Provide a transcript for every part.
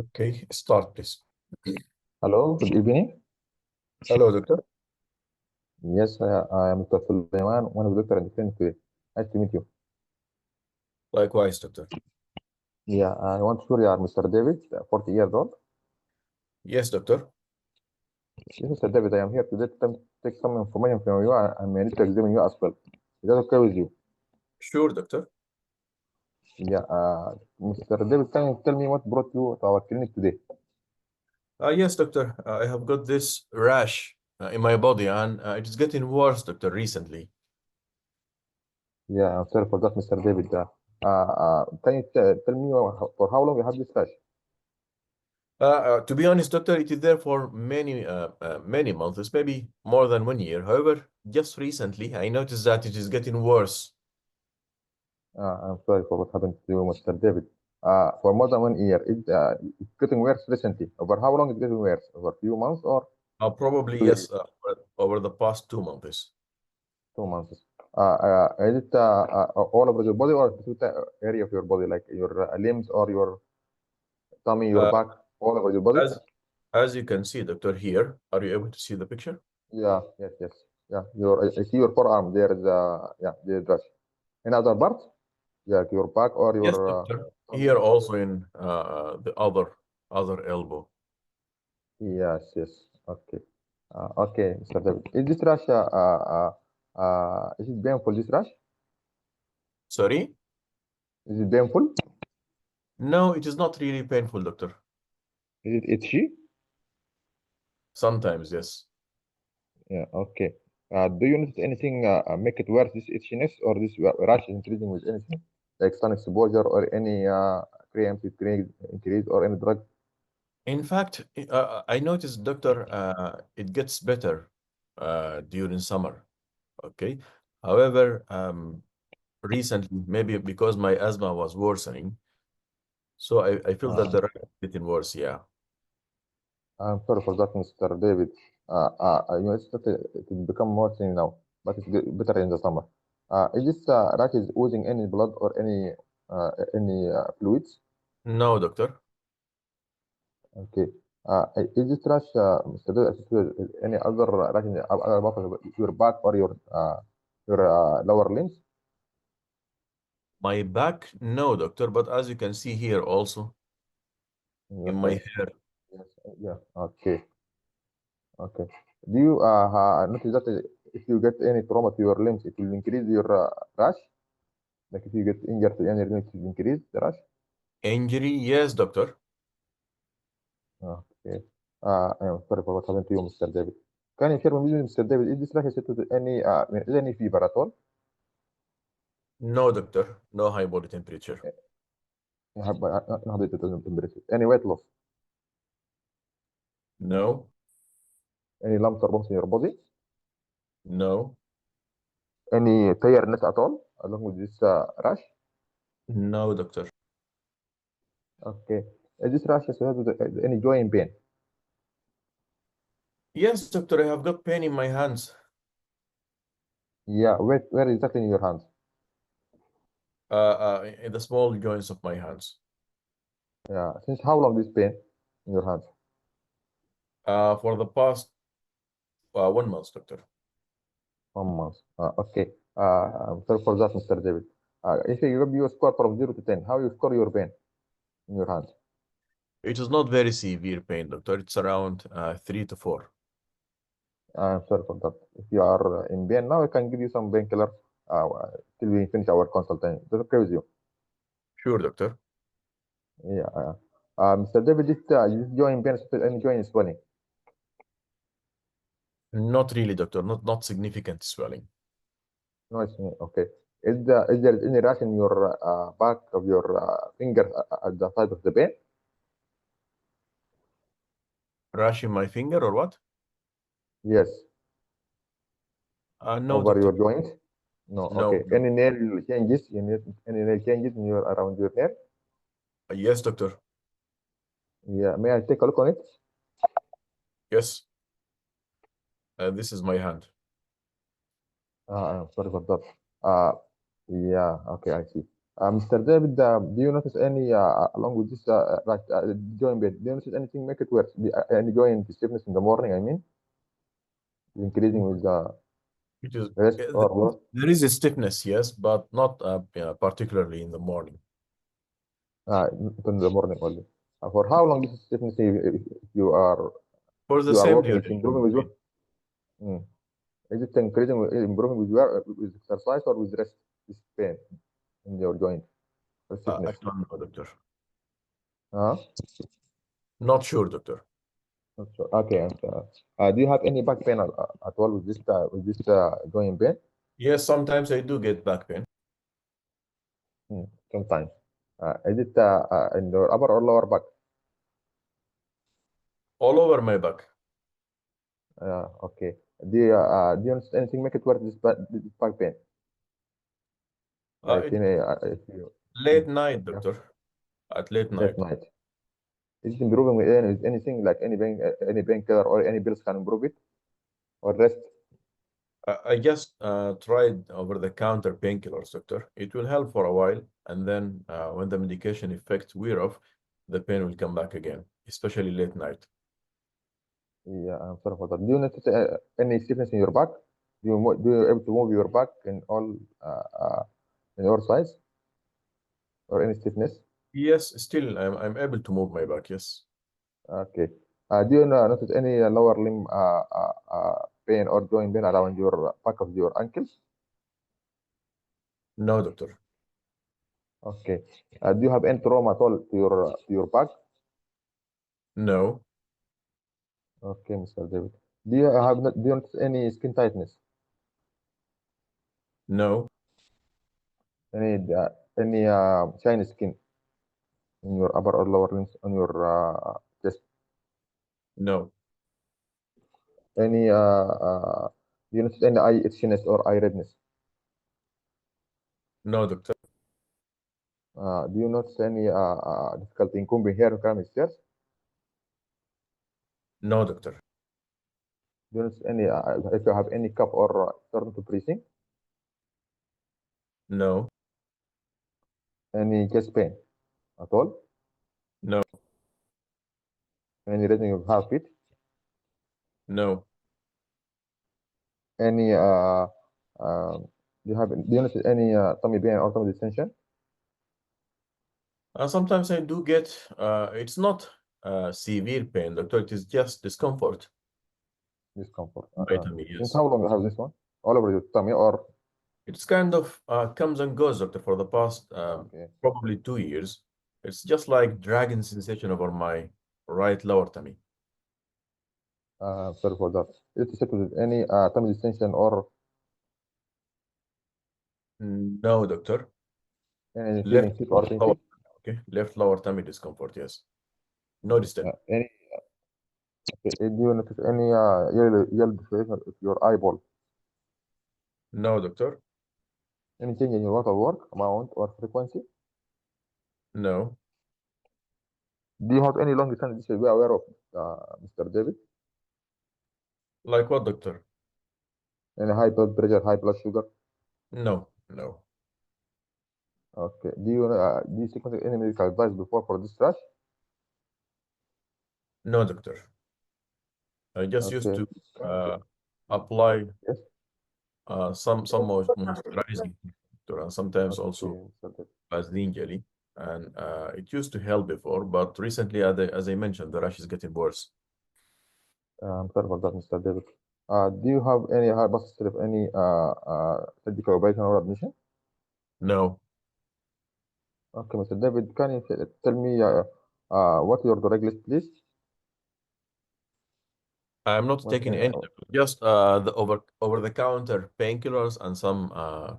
Okay, start please. Hello, good evening. Hello, doctor. Yes, I am Mr. Suleiman, one of the doctor and friend today. Nice to meet you. Likewise, doctor. Yeah, I want to you are Mr. David, 40 years old. Yes, doctor. Yes, Mr. David, I am here today to take some information from you and I need to examine you as well. Is that okay with you? Sure, doctor. Yeah, Mr. David, can you tell me what brought you to our clinic today? Yes, doctor. I have got this rash in my body and it is getting worse, doctor, recently. Yeah, I'm sorry for that, Mr. David. Can you tell me for how long you have this rash? To be honest, doctor, it is there for many months, maybe more than 1 year. However, just recently, I noticed that it is getting worse. I'm sorry for what happened to you, Mr. David. For more than 1 year, it's getting worse recently. Over how long is it getting worse? Over a few months or Probably, 2 years? yes, over the past 2 months. 2 months. Is it all over your body or a specific area of your body, like your limbs or your tummy, your Uh, back, all over your body? as you can see, doctor, here, are you able to see the picture? Yeah, yes. Yeah, I see your forearm. There is there's rash. In other parts, like your back or Yes, your doctor. tummy. Here also in the other elbow. Yes. Okay. Okay, Mr. David. Is this rash, is it painful, this rash? Sorry? Is it painful? No, it is not really painful, doctor. Is it itchy? Sometimes, yes. Yeah, okay. Do you notice anything make it worse, this itchiness or this rash increasing with anything? Like sun exposure or any cream increase or any drug? In fact, I noticed, doctor, it gets better during summer. Okay. However, recently, maybe because my asthma was worsening, so I feel that Uh, the rash is getting worse. Yeah. I'm sorry for that, Mr. David. It's that it will become more thin now, but it's better in the summer. Is this rash is oozing any blood or any fluids? No, doctor. Okay. Is this rash, Mr. David, associated with any other rash in the other part of your back or your lower limbs? My back, no, doctor. But as you can see here also In in your my face? hair. Yes. Yeah. Okay. Okay. Do you notice that if you get any trauma to your limbs, it will increase your rash? Like if you get injured to any limb, it will increase the rash? Injury, yes, doctor. Okay. I am sorry for what happened to you, Mr. David. Can you share with me, Mr. David, is this rash associated with any fever at all? No, doctor. No high body temperature. You have, not related to temperature. Any weight loss? No, Any lumps or bumps in your body? no, Any tiredness at all along with this rash? no, doctor. Okay. Is this rash associated with any joint pain? Yes, doctor. I have got pain in my hands. Yeah. Where exactly in your hands? In the small joints of my hands. Yeah. Since how long this pain in your hands? For the past 1 month, doctor. 1 month. Okay. I'm sorry for that, Mr. David. If you give you a score from 0 to 10, how you score your pain in your hands? It is not very severe pain, doctor. It's around 3 to 4. I'm sorry for that. If you are in pain now, I can give you some painkiller uh, till we finish our consultation. That's okay with you? Sure, doctor. Yeah. Mr. David, this joint pain, any joint swelling? Not really, doctor. Not significant swelling. No, it's okay. Is there any rash in your back of your finger at the side of the pain? Rash in my finger or what? Yes. No, Over doctor. your joint? No. No, Okay. no. Any nail changes? Any nail changes in your around your nail? Yes, doctor. Yeah. May I take a look on it? Yes. This is my hand. I'm sorry for that. Uh, yeah. Okay. I see. Mr. David, do you notice any, along with this joint pain, do you notice anything make it worse? Any joint stiffness in the morning, I mean, increasing with the It is, rest or what? there is a stiffness, yes, but not particularly in the morning. In the morning only. For how long this stiffness, if you are For if the you are same working, it's duration. improving with what? Mm. Is it increasing, improving with exercise or with rest? This pain in your joint or I stiffness? don't know, doctor. Uh, Not sure, doctor. Not sure. Okay. Do you have any back pain at all with this joint pain? Yes, sometimes I do get back pain. Sometimes. Is it in your upper or lower back? All over my back. Okay. Do you understand anything make it worse this back pain? Like It, if you late night, yeah, doctor. At late late night. night. Is it improving with anything like any painkiller or any pills can improve it or rest? I just tried over-the-counter painkillers, doctor. It will help for a while, and then when the medication effect wear off, the pain will come back again, especially late night. Yeah, I'm sorry for that. Do you notice any stiffness in your back? Do you able to move your back in your size or any stiffness? Yes, still I'm able to move my back. Yes. Okay. Do you notice any lower limb pain or joint pain around your back of your ankles? No, doctor. Okay. Do you have any trauma at all to your back? No, Okay, Mr. David. Do you notice any skin tightness? no, Any shiny skin in your upper or lower limbs on your chest? no, Any do you notice any eye itchiness or eye redness? no, doctor. Do you notice any difficulty in combing hair or climbing stairs? No, doctor. Do you notice any if you have any cough or shortness of breathing? No, Any chest pain at all? no, Any raising of heartbeat? no. Any do you notice any tummy pain or tummy distension? Sometimes I do get, it's not severe pain, doctor. It is just discomfort. Discomfort. My tummy, Since yes. how long you have this one? All over your tummy or It's kind of comes and goes, doctor, for the past okay. probably 2 years. It's just like dragging sensation over my right lower tummy. Sorry for that. Is it associated with any tummy distension or No, doctor. any Left feeling sick or lower, anything? okay. Left lower tummy discomfort, yes. Noticed it. Any okay. Do you notice any yellow discoloration of your eyeball? No, doctor. Any change in your water work amount or frequency? No. Do you have any long distance you should be aware of, Mr. David? Like what, doctor? Any high blood pressure, high blood sugar? No, no. Okay. Do you seek any medical advice before for this rash? No, doctor. I just used Okay. to uh, apply Yes. some moisturizing factor and sometimes Okay, also Mr. David. Vaseline jelly. And it used to help before, but recently, as I mentioned, the rash is getting worse. I'm sorry for that, Mr. David. Do you have any hypothesis of any surgical operation or admission? No, Okay, Mr. David, can you tell me what your drug list, please? I'm not What taking can any, just the over-the-counter painkillers and some uh-huh.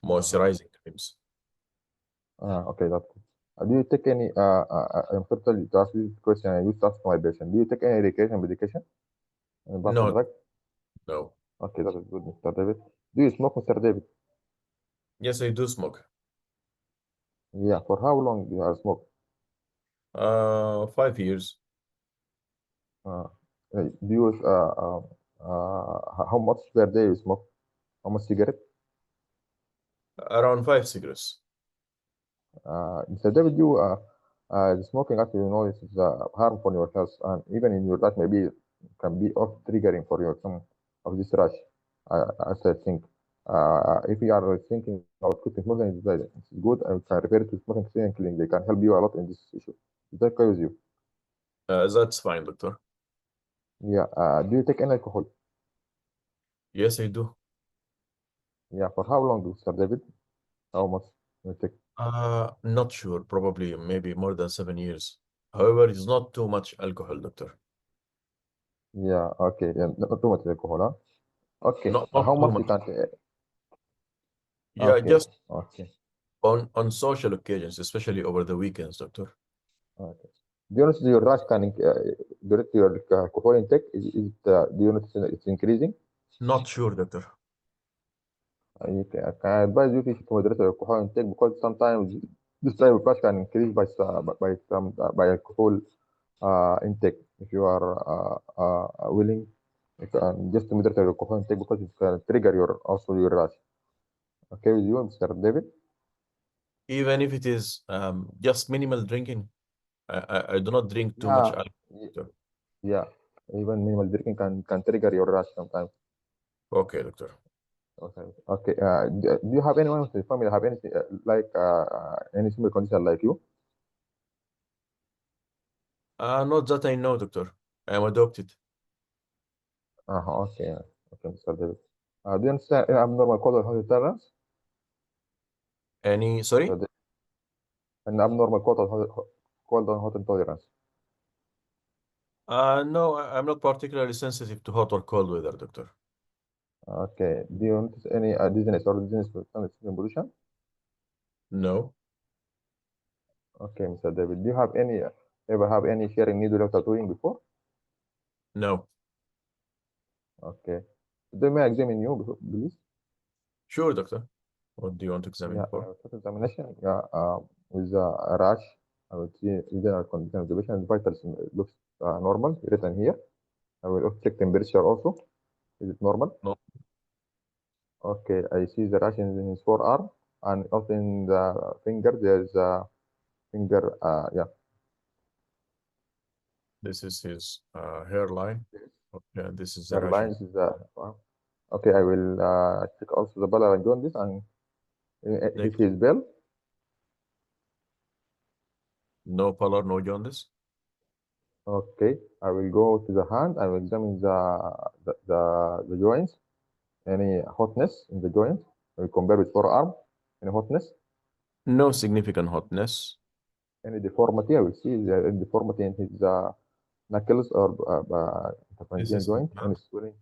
moisturizing creams. Okay, that's good. Do you take any I'm sorry to ask you this question. I used to ask my patient. Do you take any medication? Apart from No, drug? no. Okay, that is good, Mr. David. Do you smoke, Mr. David? Yes, I do smoke. Yeah, for how long do you have smoked? 5 years. Uh, do you how much per day you smoke? How much cigarette? Around 5 cigarettes. Mr. David, the smoking, as you know, is harmful for your health, and even in your life, maybe can be off triggering for your some of this rush. As I think, if you are thinking about quitting smoking, it's good. I can refer to smoking screening clinic. They can help you a lot in this issue. Is that okay with you? That's fine, doctor. Yeah. Do you take any alcohol? Yes, I do. Yeah. For how long, Mr. David? How much you take? Not sure. Probably maybe more than 7 years. However, it's not too much alcohol, doctor. Yeah. Okay. Yeah. Not too much alcohol, huh? Okay. Not How too much you much. can take? Yeah, Okay. just Okay. on social occasions, especially over the weekends, doctor. Okay. Do you notice your rash can direct your alcohol intake? Is it, do you notice it's increasing? Not sure, doctor. I can advise you to moderate your alcohol intake because sometimes this type of rash can increase by some by alcohol intake. If you are willing, you can just moderate your alcohol intake because it can trigger your also your rash. Okay with you, Mr. David? Even if it is just minimal drinking, I do not drink too much Yeah, alcohol, y- doctor. yeah. Even minimal drinking can trigger your rash sometimes. Okay, doctor. Okay. Okay. Do you have anyone in the family have anything any similar condition like you? Not that I know, doctor. I am adopted. Okay. Okay, Mr. David. Do you understand abnormal cold or hot intolerance? Any, Mr. sorry? David? An abnormal cold or hot intolerance. No, I'm not particularly sensitive to hot or cold weather, doctor. Okay. Do you notice any dizziness or dizziness with skin pollution? No, Okay, Mr. David. Do you have any ever have any sharing needle or tattooing before? no. Okay. Do may I examine you, please? Sure, doctor. What do you want to examine Yeah, for? first examination, yeah, with a rash, I will see general condition of the patient. Vitals looks normal, written here. I will also check temperature also. Is it normal? No, Okay, I see the rash in his forearm and also in the finger. There's a finger, yeah, this is his hairline. Okay, this is the hair rash. lines. Is okay, I will check also the bladder and jaundice and if Next, he's well. no pallor, no jaundice. Okay, I will go to the hand. I will examine the joints. Any hotness in the joint? We compare with forearm. Any hotness? No significant hotness. Any deformity? I will see the deformity in his knuckles or This interphalangeal is his joint. Any hand. swelling?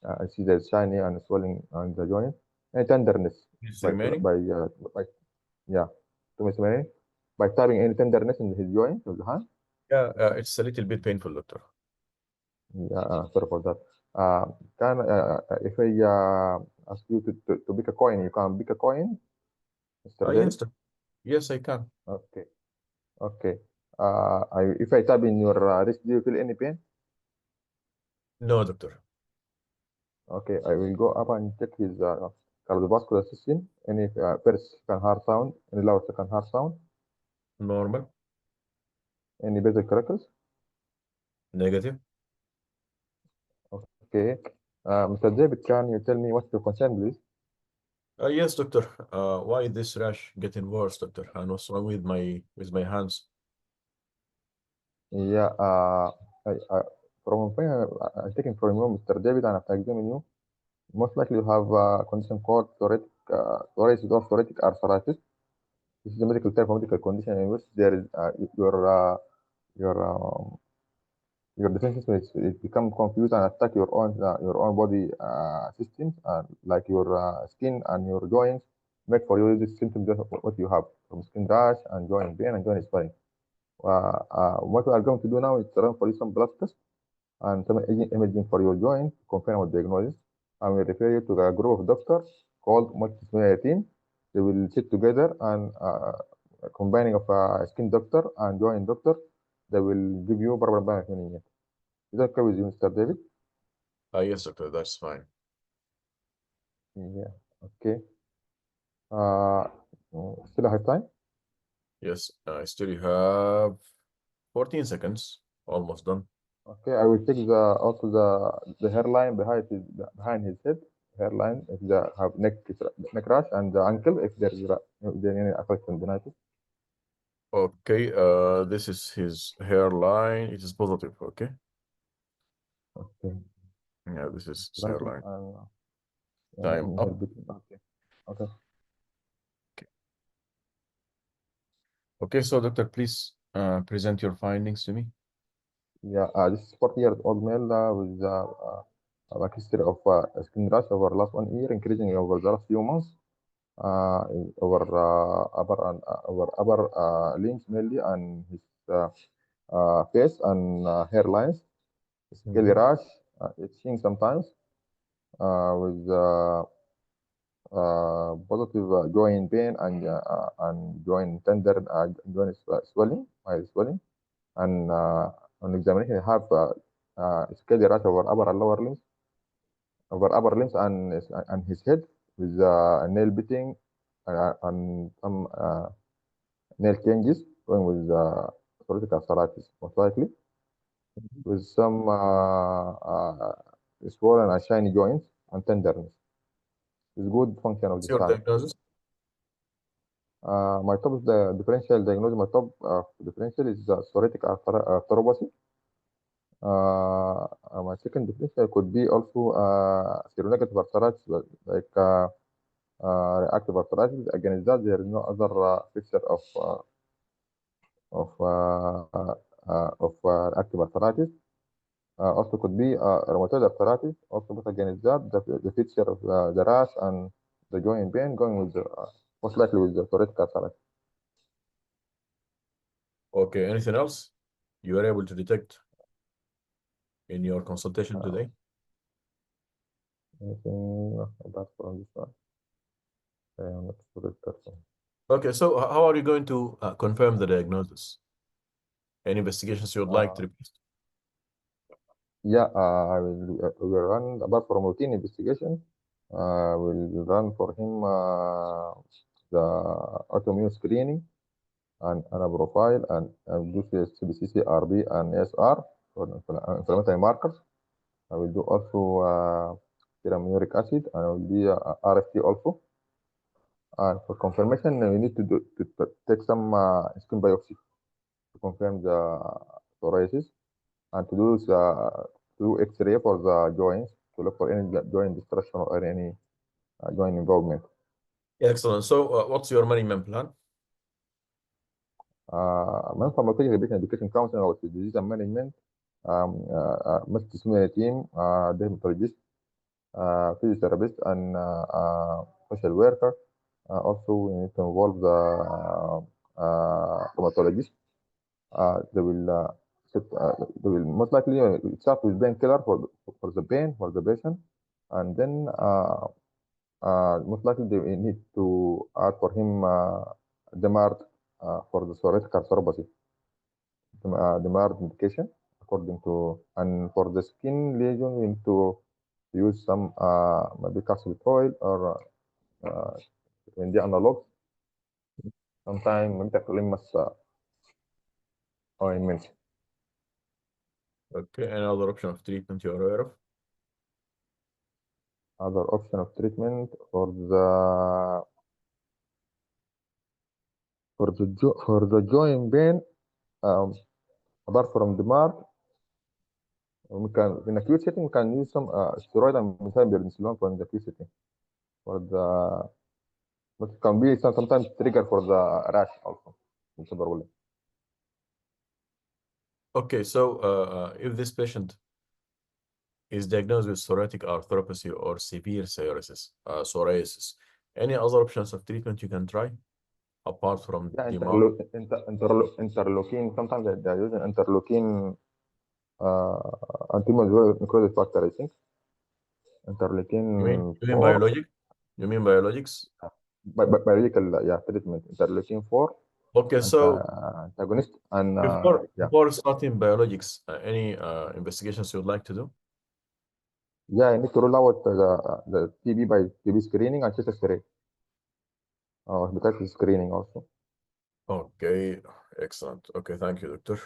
I see there's shiny and swelling on the joint. Any tenderness It's by remaining. by by yeah. To Mr. Mary, by tapping any tenderness in his joint of the hand. Yeah, it's a little bit painful, doctor. Yeah, sorry for that. Can if I ask you to pick a coin, you can pick a coin, Mr. Yes, David. yes, I can. Okay. Okay. If I tap in your wrist, do you feel any pain? No, doctor. Okay, I will go up and check his cardiovascular system. Any first second heart sound, any loud second heart sound, Normal. any basal crackles. Negative. Okay. Mr. David, can you tell me what's your concern, please? Yes, doctor. Why is this rash getting worse, doctor? And what's wrong with my hands? Yeah. From I'm taking from you, Mr. David, and after examining you, most likely you have a condition called psoriasis or psoriatic arthritis. This is a medical term for medical condition in which there is your your defense system is become confused and attack your own body systems like your skin and your joints. Make for you this symptom just what you have from skin rash and joint pain and joint swelling. What we are going to do now is to run for you some blood tests and some imaging for your joint to confirm our diagnosis. And we refer you to a group of doctors called multidisciplinary team. They will sit together and combining of a skin doctor and joint doctor. They will give you proper management. Is that okay with you, Mr. David? Yes, doctor. That's fine. Yeah. Okay. Uh, Still I have time? Yes, I still have 14 seconds. Almost done. Okay, I will check also the hairline behind his head, hairline if they have neck rash, and the ankle if there any affection tendinitis. Okay, this is his hairline. It is positive. Okay. Okay, Yeah, this is his tendinitis hairline. and Time up. okay, okay. Okay. Okay, so doctor, please present your findings to me. Yeah, this is 40-year-old male with a history of skin rash over last 1 year, increasing over the last few months. Over upper limbs mainly, and his face and hairlines, scaly Mhm. rash, itching sometimes, with positive joint pain and joint tender joint swelling, mild swelling, and on examination, he have scaly rash over upper and lower limbs, over upper limbs and his head with nail biting and some nail changes going with psoriatic arthritis, most likely, with some swollen and shiny joints and tenderness. It's good function of What's the your side. diagnosis? My top is the differential diagnosis. My top differential is psoriatic arthropathy. My second differential could be also seronegative arthritis, like reactive arthritis. Against that, there is no other feature of active arthritis. Also could be rheumatoid arthritis. Also, but against that, the feature of the rash and the joint pain going with most likely with the psoriatic arthritis. Okay, anything else you were able to detect in your consultation Uh, today? Anything apart from this one? I'm not sure if that's all. Okay, so how are you going to confirm the diagnosis? Any investigations you would like Uh, to request? yeah, will run apart from routine investigation. We'll run for him the autoimmune screening and a profile and do CBC, RB, and SR for inflammatory markers. I will do also serum uric acid, and I will do RFT also. And for confirmation, we need to take some skin biopsy to confirm the psoriasis, and to do X-ray for the joints to look for any joint destruction or any joint involvement. Excellent. So what's your management plan? من Pharmacological Patient Education Counseling or disease and management, multidisciplinary team, dermatologist, physiotherapist, and social worker. Also, we need to involve the rheumatologist. They will they will most likely start with painkiller for the pain for the patient, and then most likely they will need to add for him DMARD for the psoriatic arthropathy, DMARD medication according to, and for the skin lesion we need to use some maybe castor oil or when the analogs, sometimes metaclonimus ointment. Okay, any other option of treatment you're aware of? Other option of treatment for the joint pain, um, apart from the mark, we can in acute setting we can use some steroid and methylprednisolone for the acute setting. For the but it can be sometimes trigger for the rash also in seborrheic. Okay, so if this patient is diagnosed with psoriatic arthropathy or severe psoriasis, any other options of treatment you can try apart from Yeah, DMARD? interleukin. Sometimes they're using interleukin anti-mosaic necrosis factor. I think interleukin You mean 4. biologic? You mean biologics? Biological, yeah, treatment. Interleukin 4 Okay, so antagonist, and before yeah, before starting biologics, any investigations you would like to do? yeah, I need to rule out the TB by TB screening and chest X-ray, hepatitis screening also. Okay, excellent. Okay, thank you, doctor.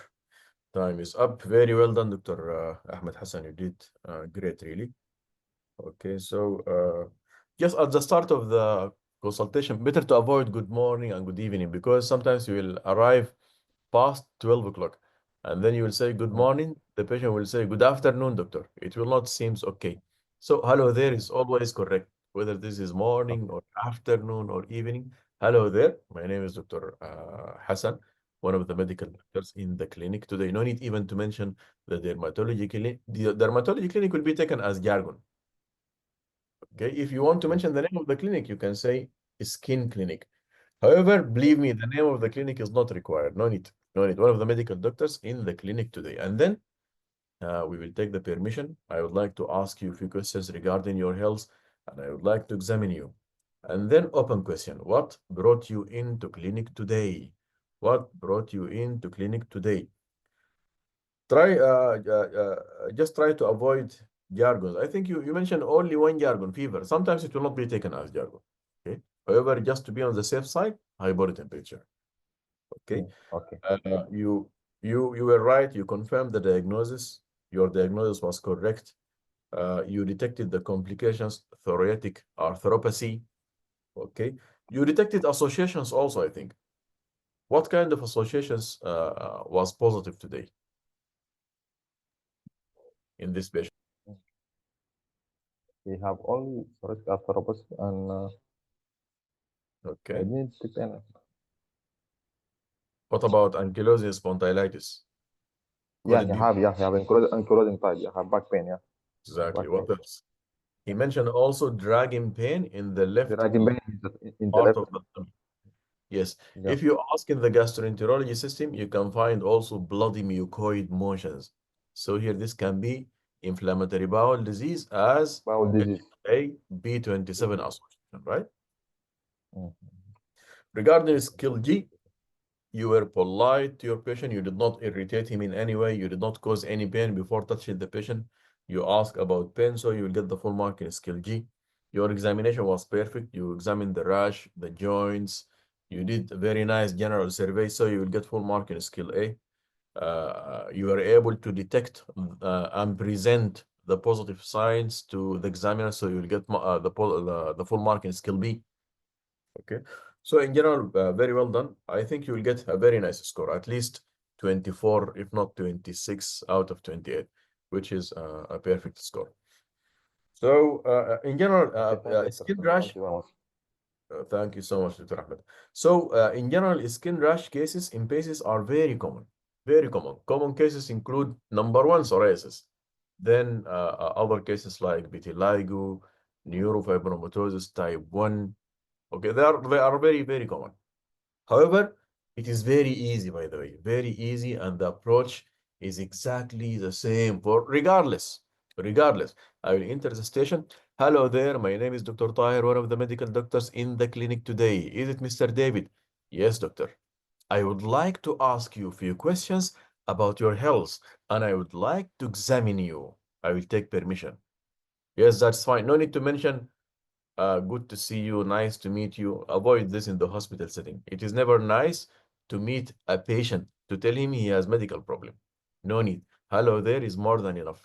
Time is up. Very well done, Dr. Ahmed Hassan. You did great, really. Okay, so just at the start of the consultation, better to avoid good morning and good evening because sometimes you will arrive past 12 o'clock and then you will say good Mm, morning. The patient will say good afternoon, doctor. It will not seem okay. So hello there is always correct, whether this is morning okay. or afternoon or evening. Hello there. My name is Dr. Hassan, one of the medical doctors in the clinic today. No need even to mention the dermatology clinic. The dermatology clinic will be taken as jargon. Okay, if you want to Okay. mention the name of the clinic, you can say skin clinic. However, believe me, the name of the clinic is not required. No need. No need. One of the medical doctors in the clinic today. And then we will take the permission. I would like to ask you a few questions regarding your health, and I would like to examine you. And then open question. What brought you into clinic today? What brought you into clinic today? Try just try to avoid jargon. I think you mentioned only one jargon, fever. Sometimes it will not be taken as jargon. Okay. However, just to be on the safe side, high body temperature. Okay. Mm, okay. Uh, you you were right. You confirmed the diagnosis. Your diagnosis was correct. You detected the complications, psoriatic arthropathy. Okay. You detected associations also, I think. What kind of associations was positive today in this patient? Mm. We have only psoriatic arthropathy and I Okay. didn't take any. What about ankylosing spondylitis? Could Yeah, it he be? have, yeah, he have ankylosing type. Yeah, have back pain. Yeah, Exactly. back pain. What else? He mentioned also dragging pain in the The left dragging pain in the part left. of the tummy. Yes. Yeah, If you ask in the gastroenterology system, you can find also bloody mucoid motions. So here, this can be inflammatory bowel disease as bowel disease. a B27 association, right? Mm. Regarding skill G, you were polite to your patient. You did not irritate him in any way. You did not cause any pain before touching the patient. You ask about pain, so you will get the full mark in skill G. Your examination was perfect. You examined the rash, the joints. You did a very nice general survey, so you will get full mark in skill A. You are able to detect and present the positive signs to the examiner, so you will get the full mark in skill B. Okay. So in general, very well done. I think you will get a very nice score, at least 24, if not 26 out of 28, which is a perfect score. So in general, Okay, thank you, Dr. skin Hassan. Thank rash, you very much. thank you so much, Dr. Ahmed. So in general, skin rash cases in PACES are very common, very common. Common cases include number one, psoriasis. Then other cases like vitiligo, neurofibromatosis type 1. Okay, they are very, very common. However, it is very easy, by the way, very easy, and the approach is exactly the same for regardless. Regardless, I will enter the station. Hello there, my name is Dr. Tahir, one of the medical doctors in the clinic today. Is it Mr. David? Yes, doctor. I would like to ask you a few questions about your health, and I would like to examine you. I will take permission. Yes, that's fine. No need to mention good to see you, nice to meet you. Avoid this in the hospital setting. It is never nice to meet a patient to tell him he has medical problem. No need. Hello there is more than enough.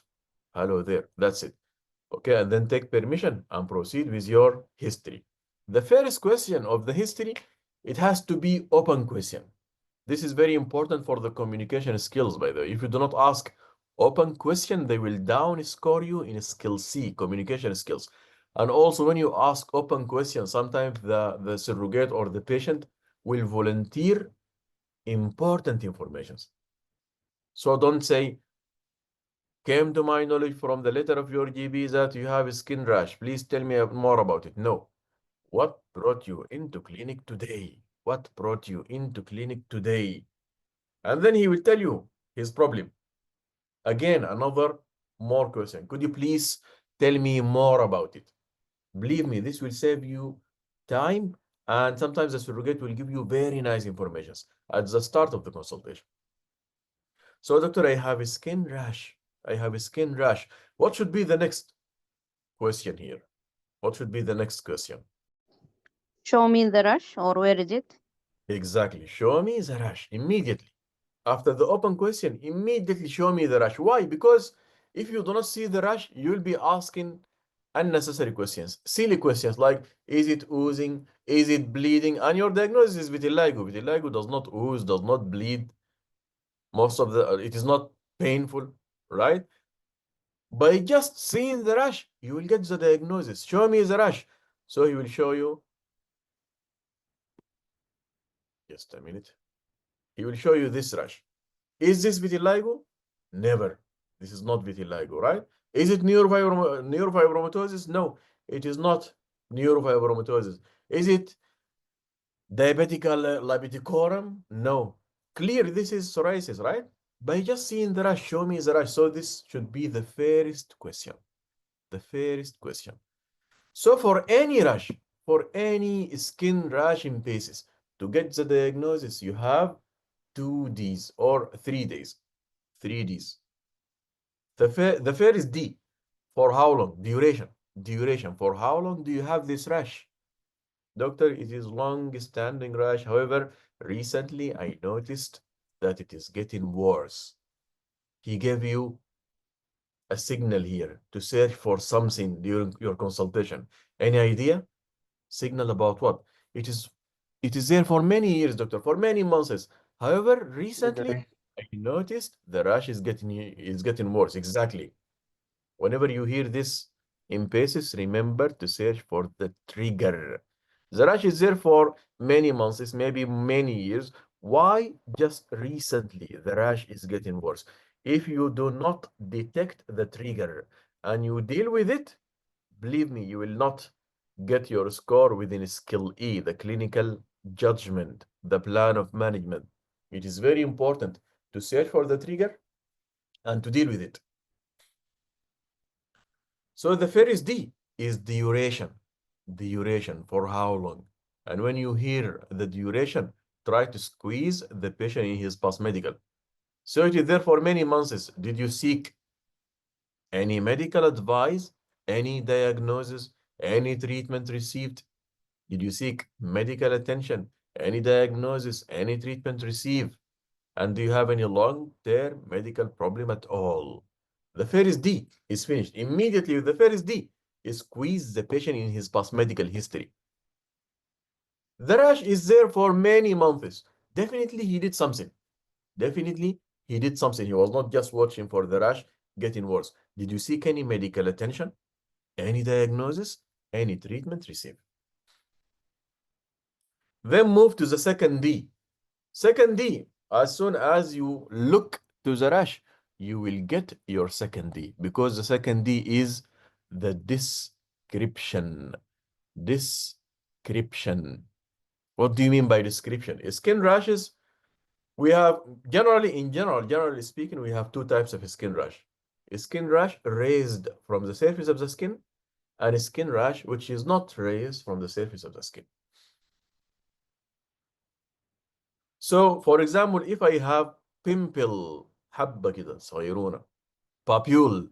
Hello there. That's it. Okay, and then take permission and proceed with your history. The first question of the history, it has to be open question. This is very important for the communication skills, by the way. If you do not ask open question, they will down score you in skill C, communication skills. And also when you ask open questions, sometimes the surrogate or the patient will volunteer important informations. So don't say, came to my knowledge from the letter of your GB that you have a skin rash. Please tell me more about it. No. What brought you into clinic today? What brought you into clinic today? And then he will tell you his problem. Again, another more question. Could you please tell me more about it? Believe me, this will save you time, and sometimes the surrogate will give you very nice information at the start of the consultation. So, doctor, I have a skin rash. I have a skin rash. What should be the next question here? What should be the next question? Show me the rush or where is it? Exactly. Show me the rash immediately. After the open question, immediately show me the rash. Why? Because if you do not see the rash, you'll be asking unnecessary questions, silly questions like, is it oozing? Is it bleeding? And your diagnosis is vitiligo. Vitiligo does not ooze, does not bleed. Most of the, it is not painful, right? By just seeing the rash, you will get the diagnosis. Show me the rash. So he will show you, just a minute. He will show you this rash. Is this vitiligo? Never. This is not vitiligo, right? Is it neurofibromatosis? No, it is not neurofibromatosis. Is it diabetic lipidicorum? No. Clear, this is psoriasis, right? By just seeing the rash, show me the rash. So this should be the first question. The first question. So for any rash, for any skin rash in PACES, to get the diagnosis, you have 2 Ds or 3 days. 3 Ds. The first D, for how long? Duration. Duration. For how long do you have this rash? Doctor, it is long-standing rash. However, recently I noticed that it is getting worse. He gave you a signal here to search for something during your consultation. Any idea? Signal about what? It is it is there for many years, doctor, for many months. However, recently I noticed the rash is getting worse. Exactly. Whenever you hear this in PACES, remember to search for the trigger. The rash is there for many months, maybe many years. Why just recently the rash is getting worse? If you do not detect the trigger and you deal with it, believe me, you will not get your score within skill E, the clinical judgment, the plan of management. It is very important to search for the trigger and to deal with it. So the first D is duration. Duration, for how long? And when you hear the duration, try to squeeze the patient in his past medical. So it is there for many months. Did you seek any medical advice, any diagnosis, any treatment received? Did you seek medical attention, any diagnosis, any treatment received? And do you have any long-term medical problem at all? The first D is finished. Immediately with the first D, squeeze the patient in his past medical history. The rash is there for many months. Definitely he did something. Definitely he did something. He was not just watching for the rash getting worse. Did you seek any medical attention? Any diagnosis? Any treatment received? Then move to the second D. Second D, as soon as you look to the rash, you will get your second D because the second D is the description. Description. What do you mean by description? Skin rashes, we have generally speaking, we have 2 types of skin rash. A skin rash raised from the surface of the skin and a skin rash which is not raised from the surface of the skin. So, for example, if I have pimple, حبة كده صغيرونة, papule,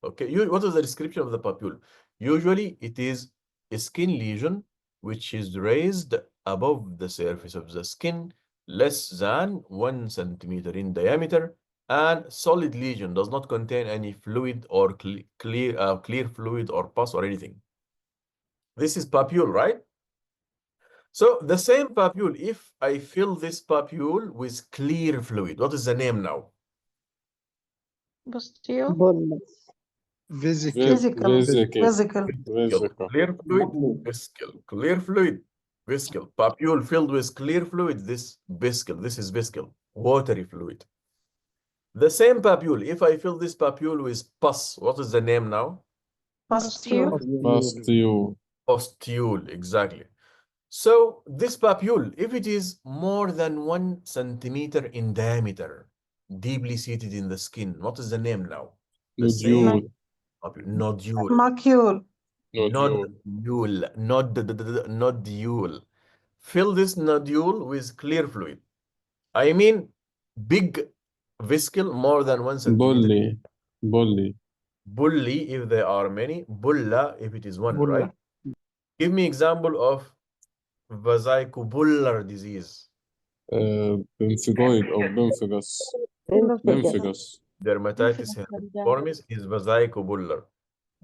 okay, what is the description of the papule? Usually, it is a skin lesion which is raised above the surface of the skin, less than 1 centimeter in diameter, and solid lesion does not contain any fluid or clear fluid or pus or anything. This is papule, right? So the same papule, if I fill this papule with clear fluid, what is the name now? Bustio. Physical. Physical. Physical. Physical. Physical. Clear fluid, viscal. Clear fluid, viscal. Papule filled with clear fluid, this viscal. This is viscal, watery fluid. The same papule, if I fill this papule with pus, what is the name now? Pustio. Pustule. Pustule, exactly. So this papule, if it is more than 1 centimeter in diameter, deeply seated in the skin, what is the name now? The same Nodule. papule, nodule. Macule. Nodule. Nodule. Fill this nodule with clear fluid. I mean, big viscal, more than 1 centimeter. Bully. Bully. Bully, if there are many. Bulla, if it is one, Bulla. right? Give me example of vesicular disease. Pemphigoid أو pemphigus. Pemphigus. Dermatitis herpetiformis is vesicobular.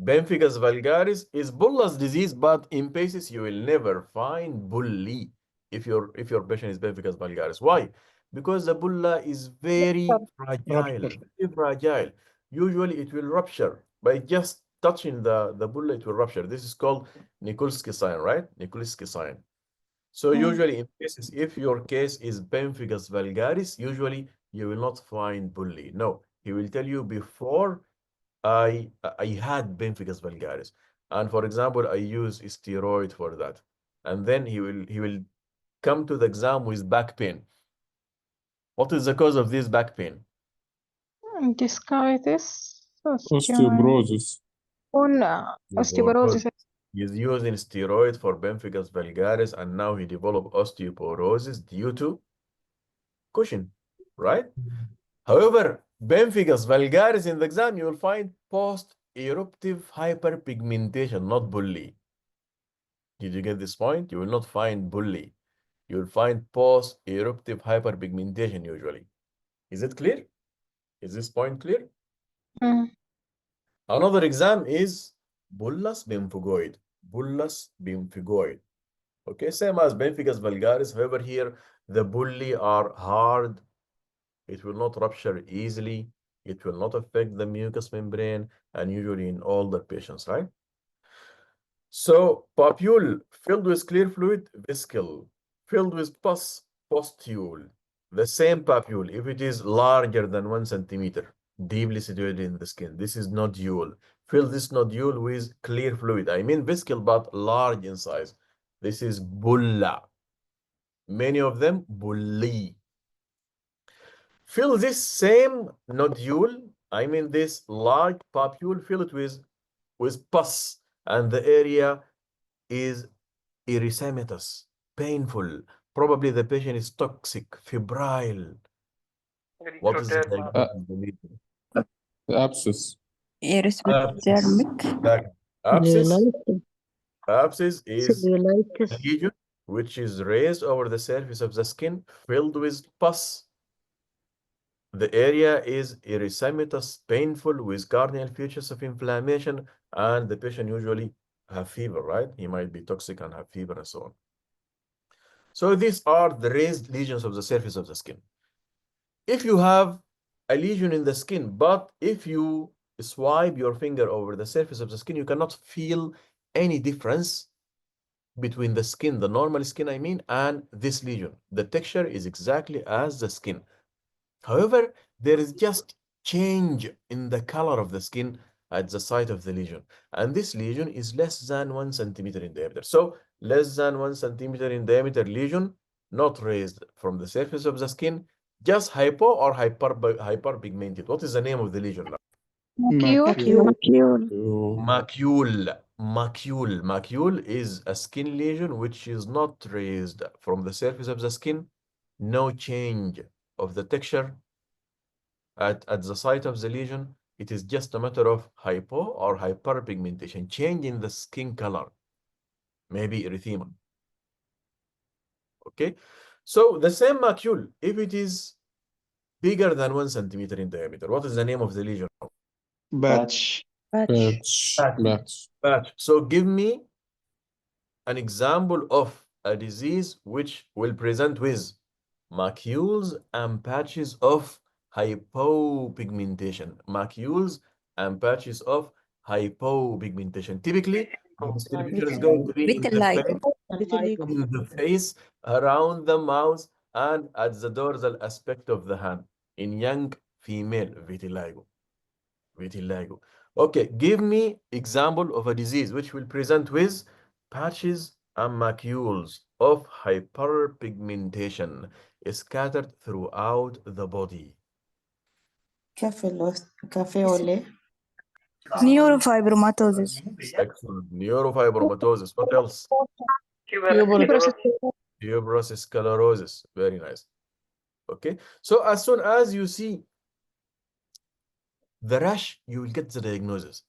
Pemphigus vulgaris is bullous disease, but in PACES you will never find bully if your patient is pemphigus vulgaris. Why? Because the bulla is very fragile, very fragile. Usually it will rupture by just touching the bulla. It will rupture. This is called Nikulsky sign, right? Nikulsky sign. So usually in cases, if your case is pemphigus vulgaris, usually you will not find bully. No, he will tell you before I had pemphigus vulgaris, and for example, I use steroid for that, and then he will come to the exam with back pain. What is the cause of this back pain? Discitis, Osteoporosis. osteoporosis. He's using steroid for pemphigus vulgaris, and now he developed osteoporosis due to cushion, right? However, pemphigus vulgaris in the exam, you will find post-eruptive hyperpigmentation, not bully. Did you get this point? You will not find bully. You will find post-eruptive hyperpigmentation usually. Is it clear? Is this point clear? Another exam is bullous pemphigoid. Bullous pemphigoid. Okay, same as pemphigus vulgaris. However, here the bulli are hard. It will not rupture easily. It will not affect the mucous membrane, and usually in older patients, right? So, papule filled with clear fluid, vesicle, filled with pus, pustule. The same papule, if it is larger than 1 centimeter, deeply situated in the skin, this is nodule. Fill this nodule with clear fluid. I mean vesicle, but large in size. This is bulla. Many of them, bulli. Fill this same nodule, I mean this large papule, fill it with pus, and the area is erythematous, painful. Probably the patient is toxic, febrile. What is the diagnosis? Abscess. Erythrodermic. Abscess is a lesion which is raised over the surface of the skin, filled with pus. The area is erythematous, painful, with corneal features of inflammation, and the patient usually have fever, right? He might be toxic and have fever and so on. So these are the raised lesions of the surface of the skin. If you have a lesion in the skin, but if you swipe your finger over the surface of the skin, you cannot feel any difference between the skin, the normal skin, I mean, and this lesion. The texture is exactly as the skin. However, there is just change in the color of the skin at the site of the lesion. And this lesion is less than 1 centimeter in diameter. So less than 1 centimeter in diameter lesion, not raised from the surface of the skin, just hypo or hyperpigmented. What is the name of the lesion now? Macule. Macule is a skin lesion which is not raised from the surface of the skin. No change of the texture at the site of the lesion. It is just a matter of hypo or hyperpigmentation, change in the skin color, maybe erythema. Okay, so the same macule, if it is bigger than 1 centimeter in diameter, what is the name of the lesion? Patch. Patch. So give me an example of a disease which will present with macules and patches of hypopigmentation. Macules and patches of hypopigmentation. Typically, the distribution is going to be in the face, around the mouth, and at the dorsal aspect of the hand. In young female, vitiligo. Vitiligo. Okay, give me example of a disease which will present with patches and macules of hyperpigmentation scattered throughout the body. Neurofibromatosis. Excellent. Neurofibromatosis. What else? Tuberous sclerosis. Very nice. Okay, so as soon as you see the rash, you will get the diagnosis.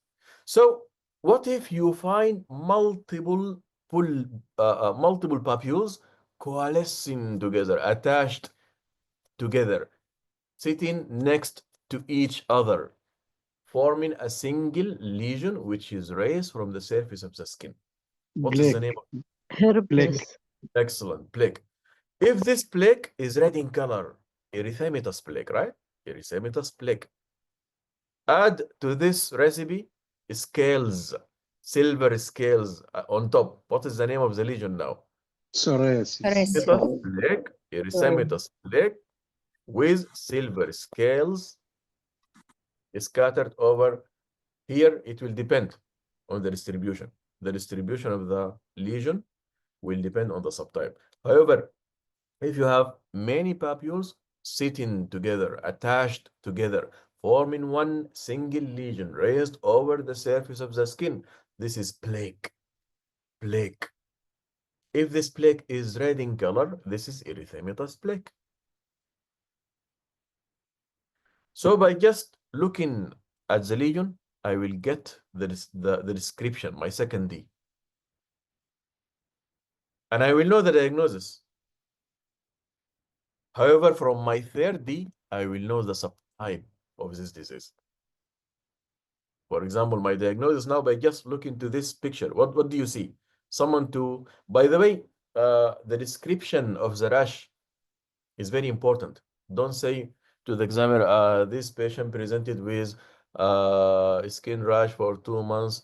So what if you find multiple papules coalescing together, attached together, sitting next to each other, forming a single lesion which is raised from the surface of the skin. What is the name of Herpes. Excellent, plaque. If this plaque is red in color, erythematous plaque, right? Erythematous plaque. Add to this recipe scales, silver scales on top. What is the name of the lesion now? Psoriasis. Erythematous plaque, erythematous plaque with silver scales scattered over here. It will depend on the distribution. The distribution of the lesion will depend on the subtype. However, if you have many papules sitting together, attached together, forming one single lesion raised over the surface of the skin, this is plaque. Plaque. If this plaque is red in color, this is erythematous plaque. So by just looking at the lesion, I will get the description, my second D. And I will know the diagnosis. However, from my third D, I will know the subtype of this disease. For example, my diagnosis now by just looking to this picture. What do you see? Someone to, by the way, the description of the rash is very important. Don't say to the examiner, this patient presented with skin rash for 2 months.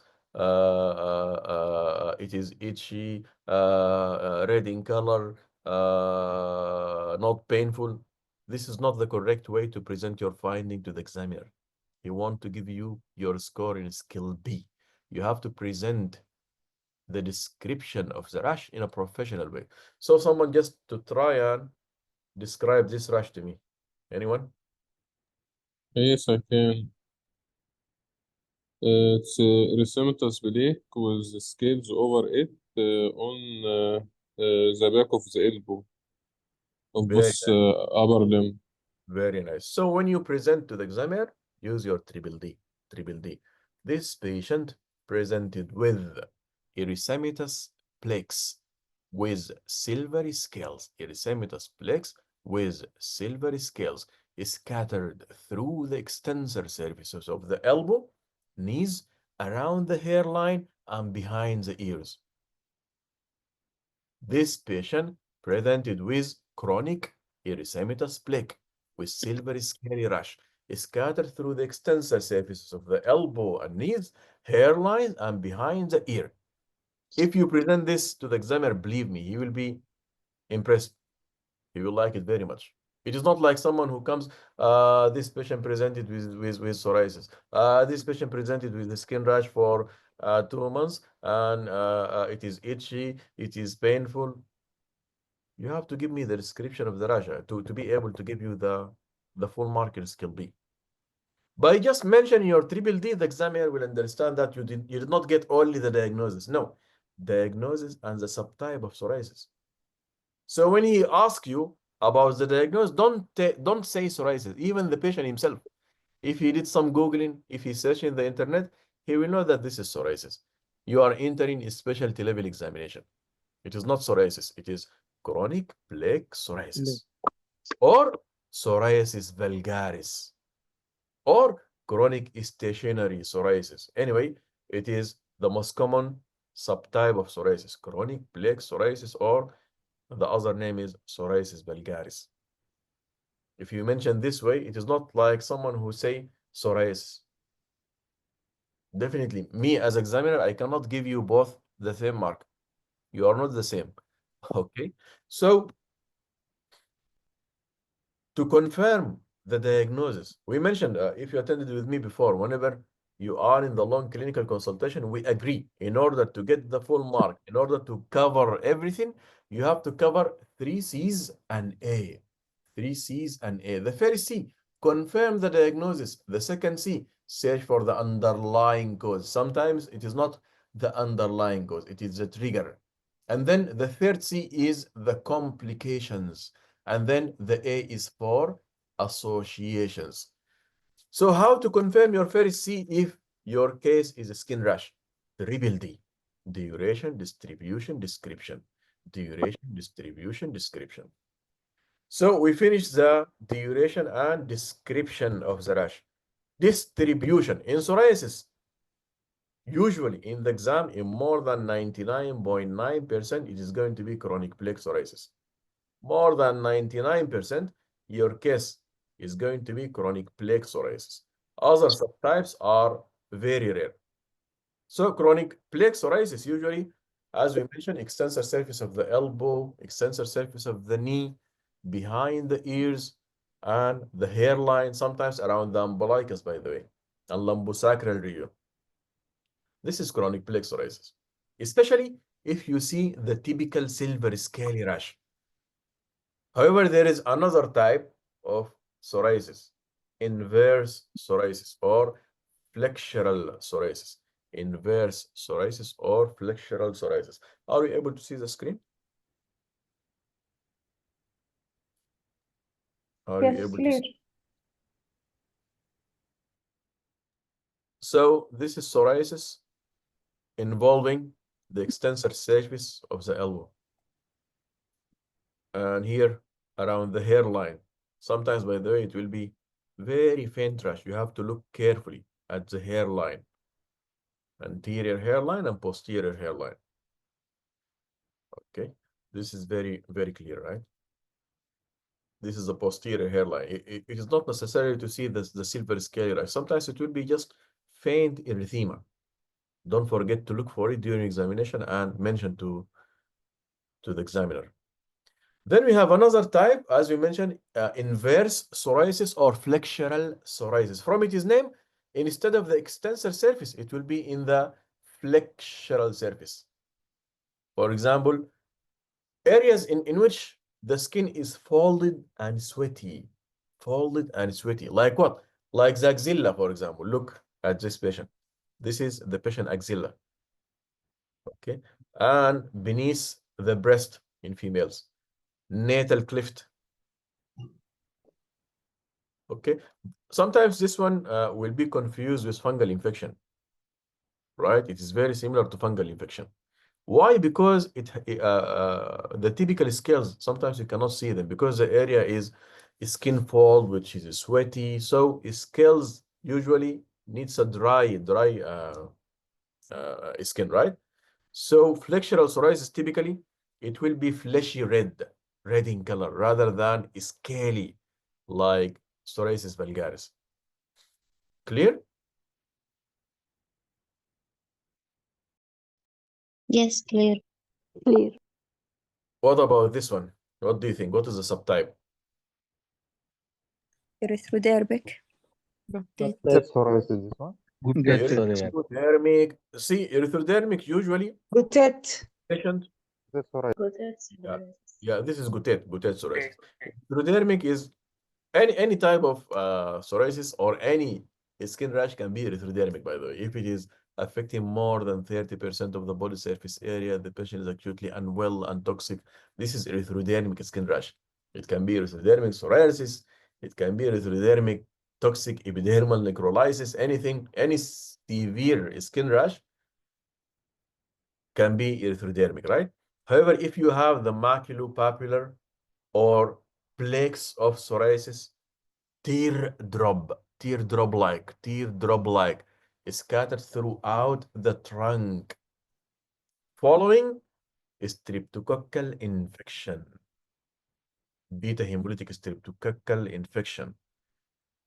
It is itchy, red in color, not painful. This is not the correct way to present your finding to the examiner. He wants to give you your score in skill B. You have to present the description of the rash in a professional way. So someone just to try and describe this rash to me. Anyone? Yes, I can. It's erythematous plaque with the scales over it on the back of the elbow of Very both upper limb. Very nice. So when you present to the examiner, use your triple D. Triple D. This patient presented with erythematous plaques with silvery scales. Erythematous plaques with silvery scales scattered through the extensor surfaces of the elbow, knees, around the hairline, and behind the ears. This patient presented with chronic erythematous plaque with silvery scaly rash scattered through the extensor surfaces of the elbow and knees, hairline, and behind the ear. If you present this to the examiner, believe me, he will be impressed. He will like it very much. It is not like someone who comes, this patient presented with psoriasis. This patient presented with a skin rash for 2 months, and it is itchy, it is painful. You have to give me the description of the rash to be able to give you the full mark in skill B. By just mentioning your triple D, the examiner will understand that you did not get only the diagnosis. No, diagnosis and the subtype of psoriasis. So when he asks you about the diagnosis, don't say psoriasis. Even the patient himself, if he did some Googling, if he searched in the internet, he will know that this is psoriasis. You are entering a specialty level examination. It is not psoriasis. It is chronic plaque psoriasis or psoriasis vulgaris or chronic stationary psoriasis. Anyway, it is the most common subtype of psoriasis, chronic plaque psoriasis, or the other name is psoriasis vulgaris. If you mention this way, it is not like someone who say psoriasis. Definitely, me as examiner, I cannot give you both the same mark. You are not the same. Okay, so to confirm the diagnosis, we mentioned, if you attended with me before, whenever you are in the long clinical consultation, we agree in order to get the full mark, in order to cover everything, you have to cover 3 C's and A. 3 C's and A. The first C, confirm the diagnosis. The second C, search for the underlying cause. Sometimes it is not the underlying cause, it is the trigger. And then the third C is the complications. And then the A is for associations. So how to confirm your first C if your case is a skin rash? Triple D, duration, distribution, description. duration, distribution, description. So we finished the duration and description of the rash. Distribution in psoriasis, usually in the exam, in more than 99.9%, it is going to be chronic plaque psoriasis. More than 99%, your case is going to be chronic plaque psoriasis. Other subtypes are very rare. So chronic plaque psoriasis usually, as we mentioned, extensor surface of the elbow, extensor surface of the knee, behind the ears, and the hairline, sometimes around the umbilicus, by the way, and lumbosacral region. This is chronic plaque psoriasis, especially if you see the typical silver scaly rash. However, there is another type of psoriasis, inverse psoriasis or flexural psoriasis. Inverse psoriasis or flexural psoriasis. Are we able to see the screen? Are you Yes, able to clear. see? So this is psoriasis involving the extensor surface of the elbow. And here around the hairline. Sometimes, by the way, it will be very faint rash. You have to look carefully at the hairline. Anterior hairline and posterior hairline. Okay, this is very, very clear, right? This is the posterior hairline. It is not necessary to see the silver scaly rash. Sometimes it will be just faint erythema. Don't forget to look for it during examination and mention to the examiner. Then we have another type, as we mentioned, inverse psoriasis or flexural psoriasis. From its name, instead of the extensor surface, it will be in the flexural surface. For example, areas in which the skin is folded and sweaty. Folded and sweaty. Like what? Like the axilla, for example. Look at this patient. This is the patient axilla. Okay. And beneath the breast in females. Natal cleft. Okay. Sometimes this one will be confused with fungal infection. Right? It is very similar to fungal infection. Why? Because the typical scales, sometimes you cannot see them because the area is skin fold, which is sweaty. So scales usually needs a dry skin, right? So flexural psoriasis, typically, it will be fleshy red in color, rather than scaly, like psoriasis vulgaris. Clear? Yes, clear. Clear. What about this one? What do you think? What is the subtype? Erythrodermic. That's psoriasis, this one. Good psoriasis. Erythrodermic. See, erythrodermic usually Gutet. patient. That's psoriasis. Yeah, this is Goutet psoriasis. Erythrodermic is any type of psoriasis or any skin rash can be erythrodermic, by the way. If it is affecting more than 30% of the body surface area, the patient is acutely unwell and toxic. This is erythrodermic skin rash. It can be erythrodermic psoriasis. It can be erythrodermic toxic epidermal necrolysis. Anything, any severe skin rash can be erythrodermic, right? However, if you have the maculopapular or plaques of psoriasis, teardrop-like, scattered throughout the trunk, following streptococcal infection, beta hemolytic streptococcal infection,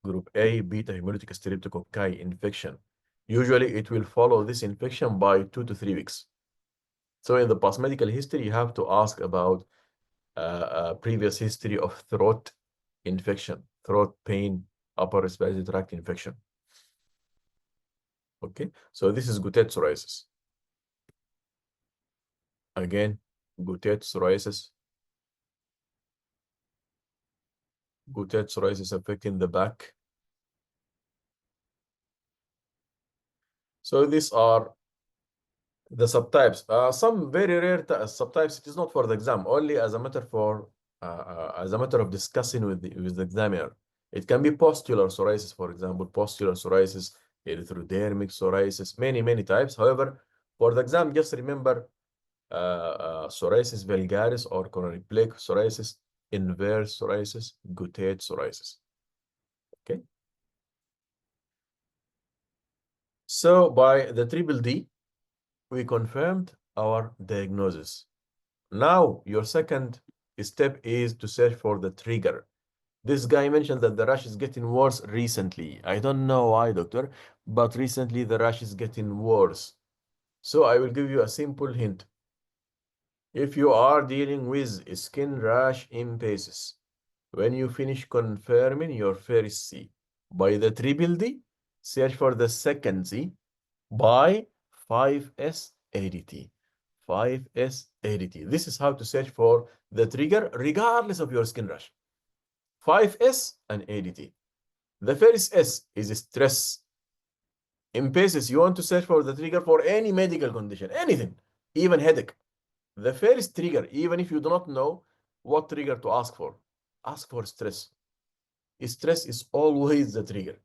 group A, beta hemolytic streptococci infection. Usually, it will follow this infection by 2 to 3 weeks. So in the past medical history, you have to ask about previous history of throat infection, throat pain, upper respiratory tract infection. Okay, so this is Goutet psoriasis. Again, Goutet psoriasis. Goutet psoriasis affecting the back. So these are the subtypes. Some very rare subtypes. It is not for the exam, only as a matter of discussing with the examiner. It can be pustular psoriasis, for example, pustular psoriasis, erythrodermic psoriasis, many types. However, for the exam, just remember psoriasis vulgaris or chronic plaque psoriasis, inverse psoriasis, goutte psoriasis. Okay. So by the triple D, we confirmed our diagnosis. Now your second step is to search for the trigger. This guy mentioned that the rash is getting worse recently. I don't know why, doctor, but recently the rash is getting worse. So I will give you a simple hint. If you are dealing with a skin rash in PACES, when you finish confirming your first C by the triple D, search for the second C by 5S ADT. 5S ADT. This is how to search for the trigger regardless of your skin rash. 5S and ADT. The first S is stress. In PACES, you want to search for the trigger for any medical condition, anything, even headache. The first trigger, even if you do not know what trigger to ask for stress. Stress is always the trigger.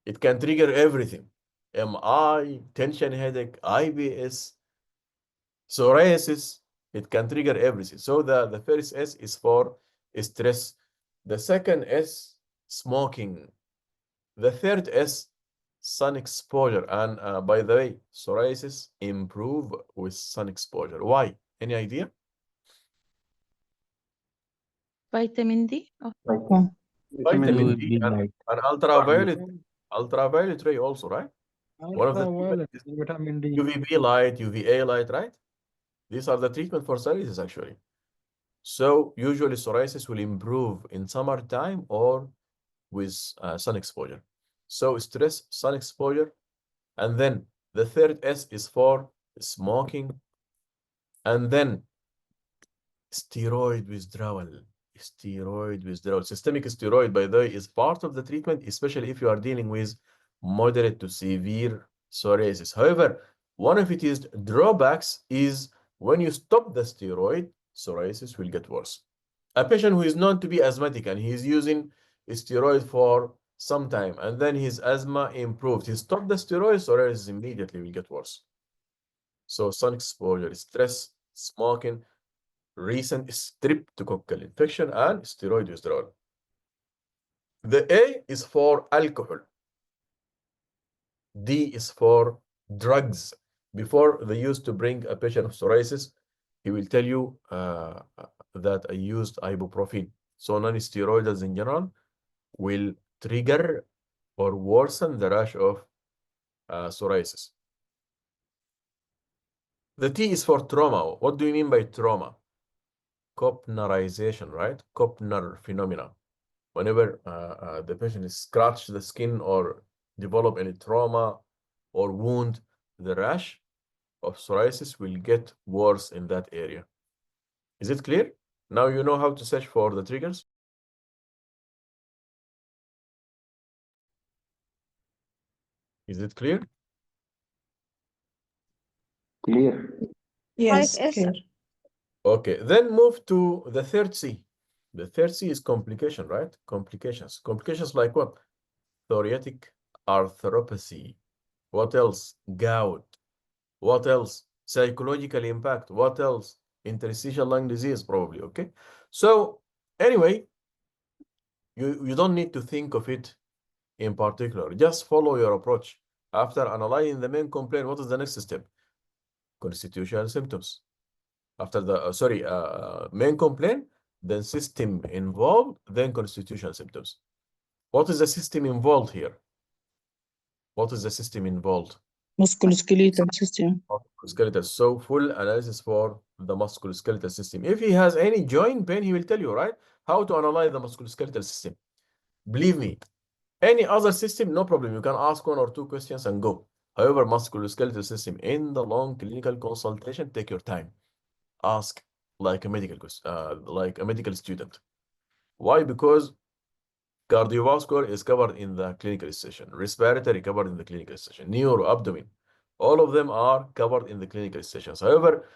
It can trigger everything. MI, tension headache, IBS, psoriasis, it can trigger everything. So the first S is for stress. The second S, smoking. The third S, sun exposure. And by the way, psoriasis improve with sun exposure. Why? Any idea? Vitamin D. Oh, Vitamin D D will be and ultraviolet ray also, right? One of the ultraviolet treatment is vitamin D. UVB light, UVA light, right? These are the treatment for psoriasis actually. So usually psoriasis will improve in summertime or with sun exposure. So stress, sun exposure, and then the third S is for smoking, and then steroid withdrawal. Steroid withdrawal. Systemic steroid, by the way, is part of the treatment, especially if you are dealing with moderate to severe psoriasis. However, one of its drawbacks is when you stop the steroid, psoriasis will get worse. A patient who is known to be asthmatic and he is using steroid for some time, and then his asthma improved, he stopped the steroid, psoriasis immediately will get worse. So sun exposure, stress, smoking, recent streptococcal infection, and steroid withdrawal. The A is for alcohol. D is for drugs. Before they used to bring a patient of psoriasis, he will tell you that I used ibuprofen. So non-steroidals in general will trigger or worsen the rash of psoriasis. The T is for trauma. What do you mean by trauma? Kopnarization, right? Kopnar phenomena. Whenever the patient is scratch the skin or develop any trauma or wound, the rash of psoriasis will get worse in that area. Is it clear? Now you know how to search for the triggers? Is it clear? Clear. Yes, 5S. clear. Okay, then move to the third C. The third C is complication, right? Complications. Complications like what? Psoriatic arthropathy. What else? Gout. What else? Psychological impact. What else? Interstitial lung disease, probably. Okay. So anyway, you don't need to think of it in particular. Just follow your approach. After analyzing the main complaint, what is the next step? Constitutional symptoms. After the main complaint, then system involved, then constitutional symptoms. What is the system involved here? What is the system involved? Musculoskeletal system. Skeletal. So full analysis for the musculoskeletal system. If he has any joint pain, he will tell you, right? How to analyze the musculoskeletal system. Believe me, any other system, no problem. You can ask 1 or 2 questions and go. However, musculoskeletal system, in the long clinical consultation, take your time. Ask like a medical student. Why? Because cardiovascular is covered in the clinical session. Respiratory covered in the clinical session. Neuro, abdomen. All of them are covered in the clinical sessions. However,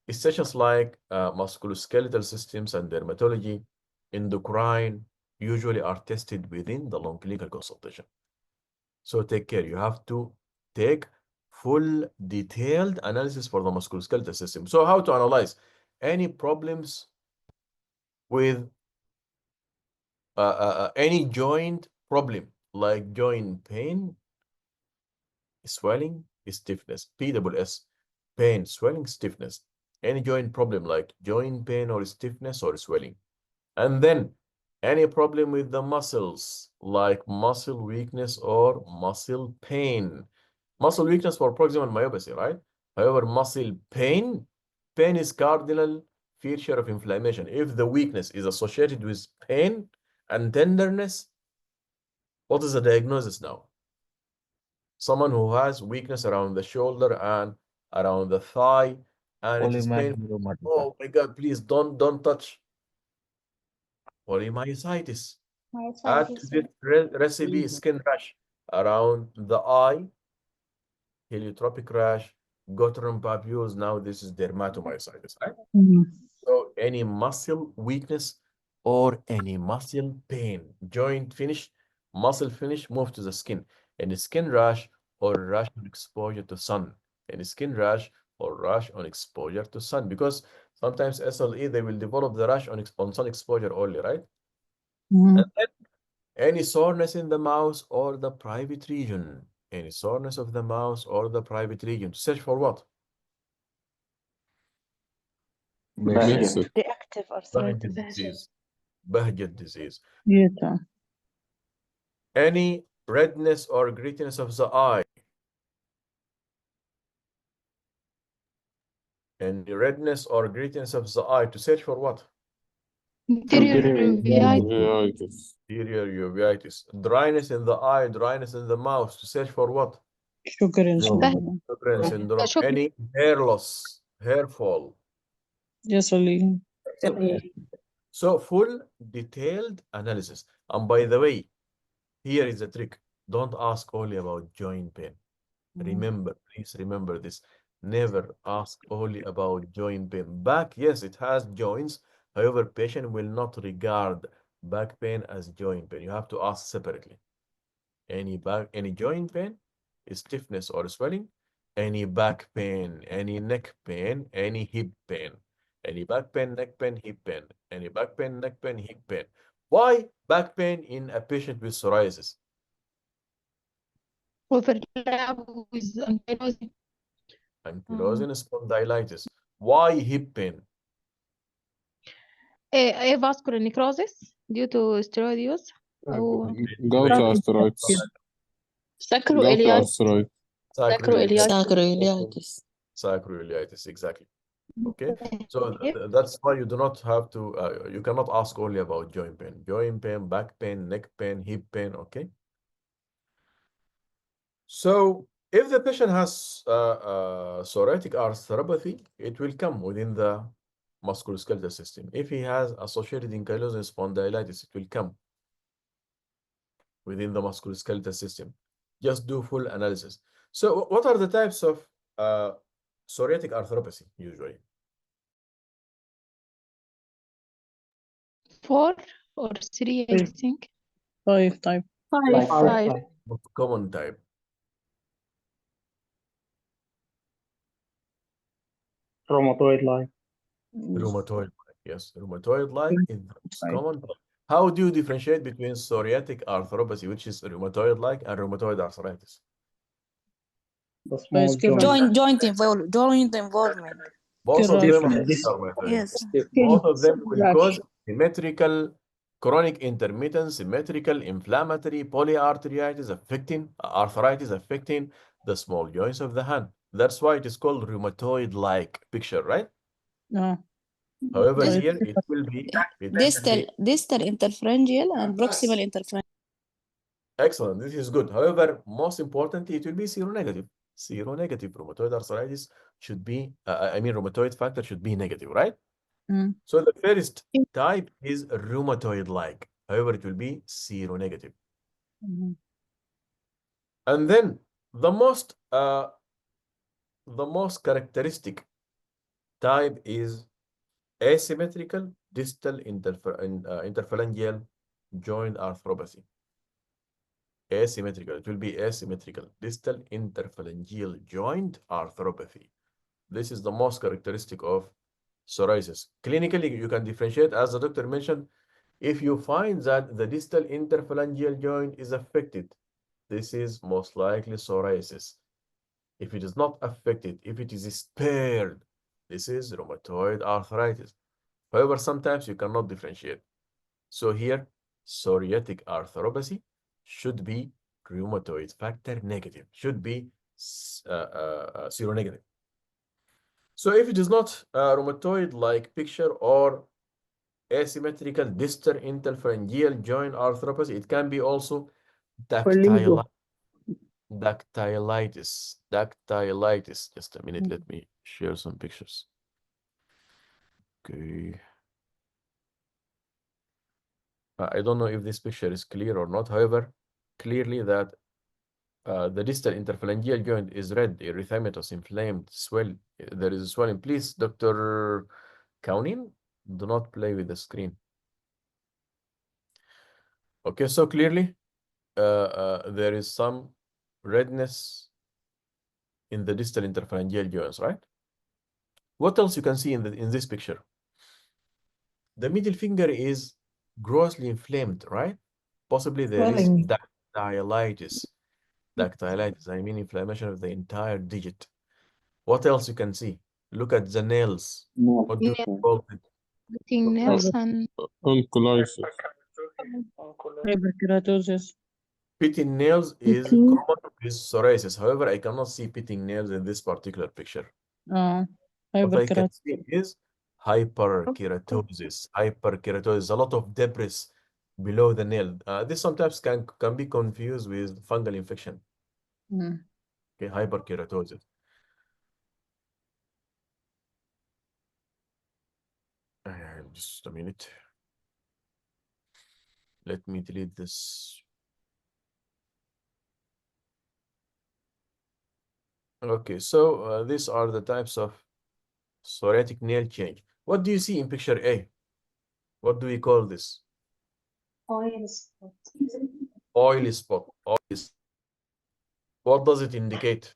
sessions like musculoskeletal systems and dermatology, endocrine, usually are tested within the long clinical consultation. So take care. You have to take full detailed analysis for the musculoskeletal system. So how to analyze any problems with any joint problem, like joint pain, swelling, stiffness, PWS, pain, swelling, stiffness, any joint problem like joint pain or stiffness or swelling. And then any problem with the muscles like muscle weakness or muscle pain. Muscle weakness for proximal myopathy, right? However, muscle pain, pain is cardinal feature of inflammation. If the weakness is associated with pain and tenderness, what is the diagnosis now? Someone who has weakness around the shoulder and around the thigh, and it is painful. Oh my God, please don't touch. Polymyositis. Add to this recipe skin rash around the eye, heliotropic rash, Gottron papules. Now this is dermatomyositis, right? So any muscle weakness or any muscle pain, joint finish, muscle finish, move to the skin. Any skin rash or rash on exposure to sun. Any skin rash or rash on exposure to sun. Because sometimes SLE, they will develop the rash on sun exposure only, right? And then any soreness in the mouth or the private region. Any soreness of the mouth or the private region. Search for what? Mixed. reactive arthritis. Bahjat disease. Bahjat disease. Yeah, تمام. Any redness or grittiness of the eye. Any redness or grittiness of the eye. To search for what? Uveitis. Anterior uveitis. Dryness in the eye, dryness in the mouth. To search for what? Sjögren's syndrome. Sjögren's syndrome. Any hair loss, hair fall. Yes, Ali. So full detailed analysis. And by the way, here is the trick. Don't ask only about joint pain. Remember, please remember this. Never ask only about joint pain. Back, yes, it has joints. However, patient will not regard back pain as joint pain. You have to ask separately. Any joint pain, stiffness or swelling, any back pain, any neck pain, any hip pain, any back pain, neck pain, hip pain, any back pain, neck pain, hip pain. Why back pain in a patient with psoriasis? overlap with ankylosing. Ankylosing spondylitis. Why hip pain? Avascular necrosis due to steroid use. أو Gout arthritis. sacroiliitis. Sacroiliitis. Sacroiliitis. Sacroiliitis, exactly. Okay, so that's why you do not have to, you cannot ask only about joint pain, back pain, neck pain, hip pain, okay? So if the patient has psoriatic arthropathy, it will come within the musculoskeletal system. If he has associated ankylosing spondylitis, it will come within the musculoskeletal system. Just do full analysis. So what are the types of psoriatic arthropathy usually? 4 or 3, I think. 5 type. 5. Most common type. Rheumatoid-like. Rheumatoid-like, yes. Rheumatoid-like is the most common. How do you differentiate between psoriatic arthropathy, which is rheumatoid-like, and rheumatoid arthritis? The small Joint involvement. Both of them are This- rheumatoid. Yes. Both of them will Rash. cause symmetrical, chronic intermittent, symmetrical, inflammatory polyarthritis affecting, arthritis affecting the small joints of the hand. That's why it is called rheumatoid-like picture, right? No. However, Yes. here it will be Distal interpharyngeal and proximal interpharyngeal. excellent. This is good. However, most importantly, it will be seronegative. Seronegative rheumatoid arthritis should be, rheumatoid factor should be negative, right? So the first type is rheumatoid-like. However, it will be seronegative. And then the most characteristic type is asymmetrical distal interphalangeal joint arthropathy. asymmetrical. It will be asymmetrical. Distal interphalangeal joint arthropathy. This is the most characteristic of psoriasis. Clinically, you can differentiate, as the doctor mentioned, if you find that the distal interphalangeal joint is affected, this is most likely psoriasis. If it is not affected, if it is spared, this is rheumatoid arthritis. However, sometimes you cannot differentiate. So here, psoriatic arthropathy should be rheumatoid factor negative, should be seronegative. So if it is not rheumatoid-like picture or asymmetrical distal interphalangeal joint arthropathy, it can be also dactylitis. Dactylitis. Just a minute, let me share some pictures. Okay. I don't know if this picture is clear or not. However, clearly that the distal interphalangeal joint is red, erythematous, inflamed, swell. There is a swelling. Please, Dr. Kaunin, do not play with the screen. Okay, so clearly there is some redness in the distal interphalangeal joints, right? What else you can see in this picture? The middle finger is grossly inflamed, right? Possibly there is dactylitis. Dactylitis, I mean inflammation of the entire digit. What else you can see? Look at the nails. What do you call it? Biting nails and Oncolysis. Hyperkeratosis. Pitting nails is Pitting. common with psoriasis. However, I cannot see pitting nails in this particular picture. What I can Hyperkeratosis. see is hyperkeratosis. Hyperkeratosis, a lot of debris below the nail. This sometimes can be confused with fungal infection. Mm. Okay, hyperkeratosis. Just a minute. Let me delete this. Okay, so these are the types of psoriatic nail change. What do you see in picture A? What do we call this? Oil spot. Oily spot. What does it indicate?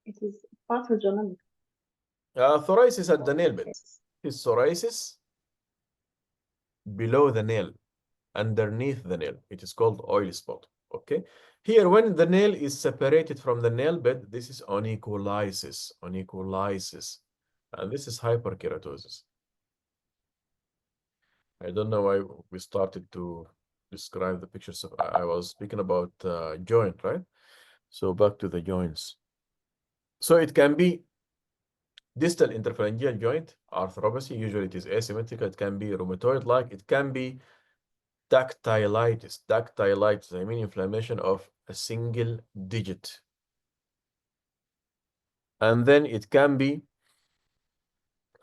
It is pathogenic. Psoriasis at the nail bed. Is psoriasis below the nail, underneath the nail. It is called oil spot. Okay. Here, when the nail is separated from the nail bed, this is onycholysis. Onycholysis. And this is hyperkeratosis. I don't know why we started to describe the pictures of. I was speaking about joint, right? So back to the joints. So it can be distal interphalangeal joint arthropathy. Usually it is asymmetrical. It can be rheumatoid-like. It can be dactylitis. Dactylitis, I mean inflammation of a single digit. And then it can be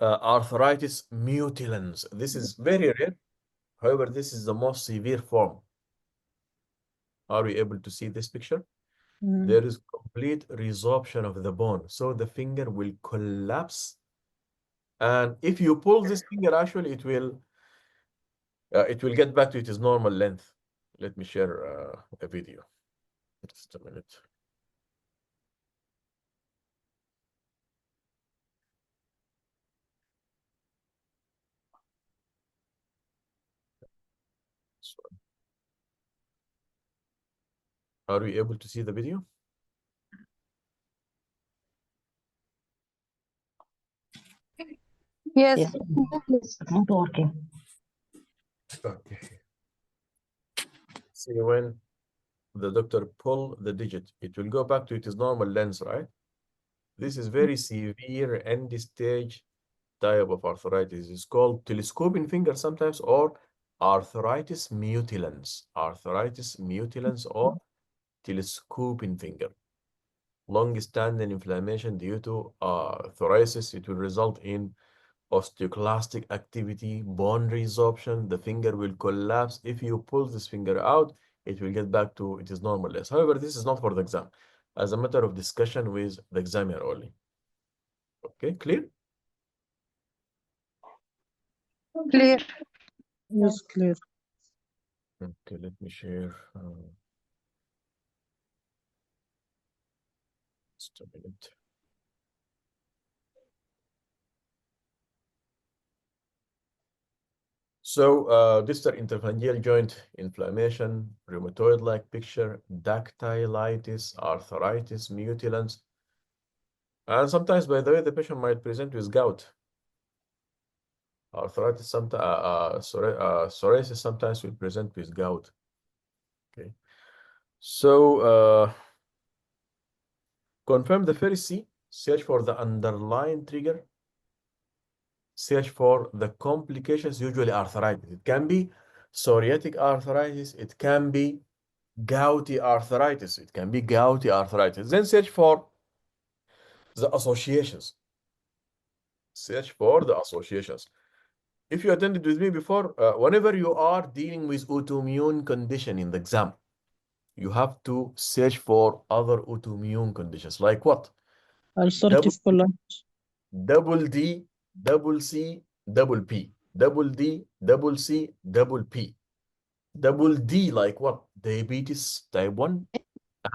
arthritis mutilans. This is very rare. However, this is the most severe form. Are we able to see this picture? There is complete resorption of the bone. So the finger will collapse. And if you pull this finger, actually, it will get back to its normal length. Let me share a video. Just a minute. Are we able to see the video? yes. Not working. Okay. See, when the doctor pull the digit, it will go back to its normal length, right? This is very severe end-stage type of arthritis. It's called telescoping finger sometimes, or arthritis mutilans. Arthritis mutilans or telescoping finger. Long-standing inflammation due to psoriasis. It will result in osteoclastic activity, bone resorption. The finger will collapse. If you pull this finger out, it will get back to its normal length. However, this is not for the exam. As a matter of discussion with the examiner only. Okay, clear? Clear. Yes, clear. Okay, let me share. Just a minute. So distal interphalangeal joint inflammation, rheumatoid-like picture, dactylitis, arthritis, mutilants, and sometimes, by the way, the patient might present with gout. Arthritis, psoriasis sometimes will present with gout. Okay, so confirm the first C. Search for the underlying trigger. Search for the complications, usually arthritis. It can be psoriatic arthritis. It can be gouty arthritis. It can be gouty arthritis. Then search for the associations. Search for the associations. If you attended with me before, whenever you are dealing with autoimmune condition in the exam, you have to search for other autoimmune conditions. Like what? Ulcerative colitis. Double D, double C, double P. Double D, double C, double P. Double D, like what? Diabetes type 1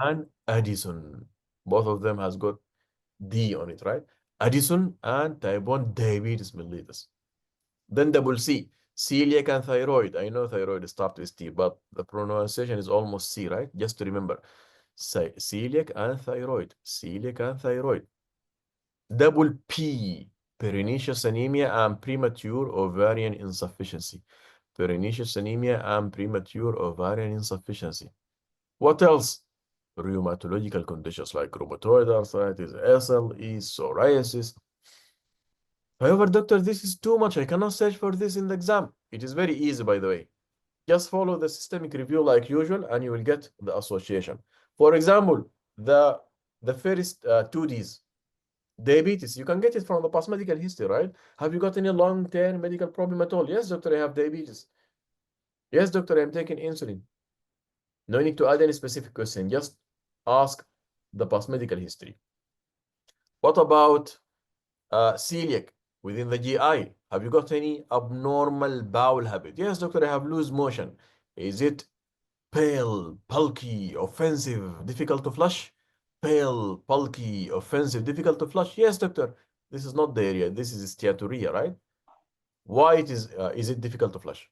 and Addison. Both of them has got D on it, right? Addison and type 1 diabetes mellitus. Then double C, celiac and thyroid. I know thyroid starts with T, but the pronunciation is almost C, right? Just to remember. Celiac and thyroid. Celiac and thyroid. Double P, pernicious anemia and premature ovarian insufficiency. Pernicious anemia and premature ovarian insufficiency. What else? Rheumatological conditions like rheumatoid arthritis, SLE, psoriasis. However, doctor, this is too much. I cannot search for this in the exam. It is very easy, by the way. Just follow the systemic review like usual, and you will get the association. For example, the first 2Ds. Diabetes, you can get it from the past medical history, right? Have you got any long-term medical problem at all? Yes, doctor, I have diabetes. Yes, doctor, I'm taking insulin. No need to add any specific question. Just ask the past medical history. What about celiac within the GI? Have you got any abnormal bowel habit? Yes, doctor, I have loose motion. Is it pale, bulky, offensive, difficult to flush? Pale, bulky, offensive, difficult to flush? Yes, doctor. This is not diarrhea. This is steatorrhea, right? Why is it difficult to flush?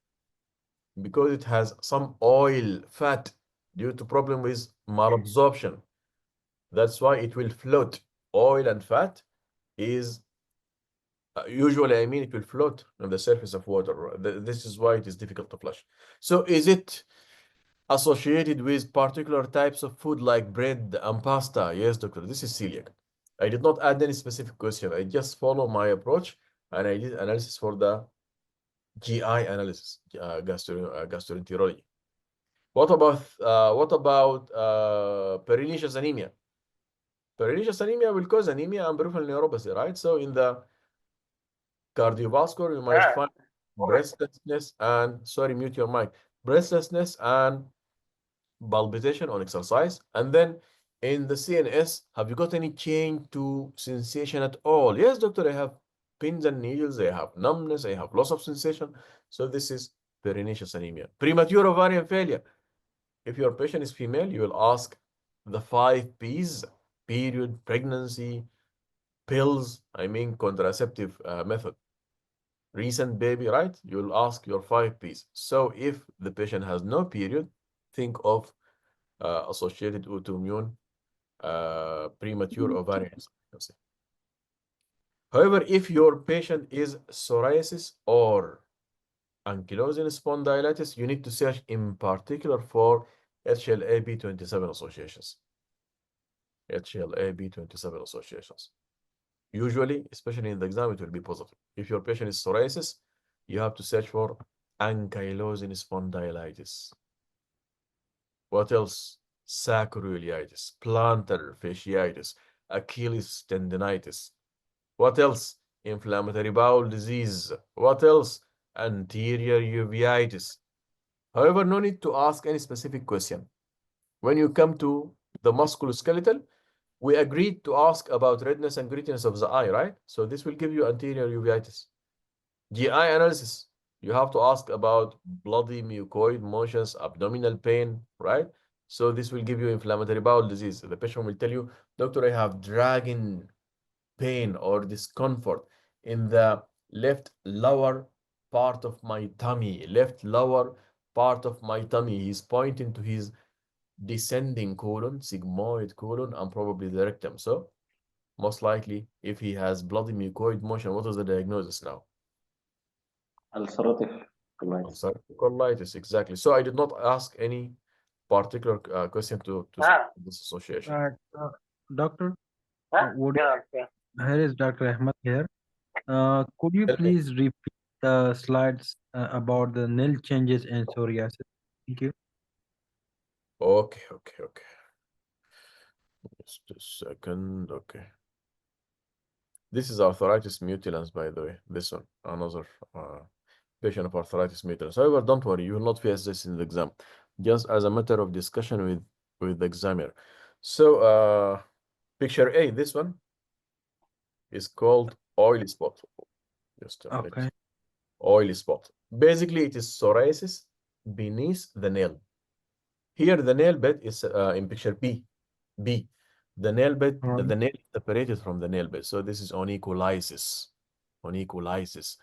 Because it has some oil, fat, due to problem with malabsorption. That's why it will float. Oil and fat is usually, I mean, it will float on the surface of water. This is why it is difficult to flush. So is it associated with particular types of food like bread and pasta? Yes, doctor, this is celiac. I did not add any specific question. I just follow my approach, and I did analysis for the GI analysis, gastroenterology. What about pernicious anemia? Pernicious anemia will cause anemia and peripheral neuropathy, right? So in the cardiovascular, you might find breathlessness and, sorry, mute your mic, breathlessness and palpitation on exercise. And then in the CNS, have you got any change to sensation at all? Yes, doctor, I have pins and needles, I have numbness, I have loss of sensation. So this is pernicious anemia. Premature ovarian failure. If your patient is female, you will ask the 5 P's: period, pregnancy, pills, I mean contraceptive method. Recent baby, right? You will ask your 5 P's. So if the patient has no period, think of associated autoimmune premature ovarian insufficiency. However, if your patient is psoriasis or ankylosing spondylitis, you need to search in particular for HLA-B27 associations. HLA-B27 associations. Usually, especially in the exam, it will be positive. If your patient is psoriasis, you have to search for ankylosing spondylitis. What else? Sacroiliitis, plantar fasciitis, Achilles tendinitis. What else? Inflammatory bowel disease. What else? Anterior uveitis. However, no need to ask any specific question. When you come to the musculoskeletal, we agreed to ask about redness and grittiness of the eye, right? So this will give you anterior uveitis. GI analysis, you have to ask about bloody mucoid motions, abdominal pain, right? So this will give you inflammatory bowel disease. The patient will tell you, doctor, I have dragging pain or discomfort in the left lower part of my tummy, left lower part of my tummy. He's pointing to his descending colon, sigmoid colon, and probably the rectum. So most likely, if he has bloody mucoid motion, what is the diagnosis now? Ulcerative colitis. Ulcerative colitis, exactly. So I did not ask any particular question to this association. Doctor, would Yeah. here is Dr. Ahmed here. Could you Tell me. please repeat the slides about the nail changes in psoriasis? Thank you. Okay. Just a second. Okay. This is arthritis mutilans, by the way. This one, another patient of arthritis mutilans. However, don't worry, you will not face this in the exam. Just as a matter of discussion with the examiner. So, picture A, this one is called oily spot. Just a minute. Okay. Oily spot. Basically, it is psoriasis beneath the nail. Here, the nail bed is in picture B. The nail bed, Right. the nail is separated from the nail bed. So this is onycholysis. Onycholysis.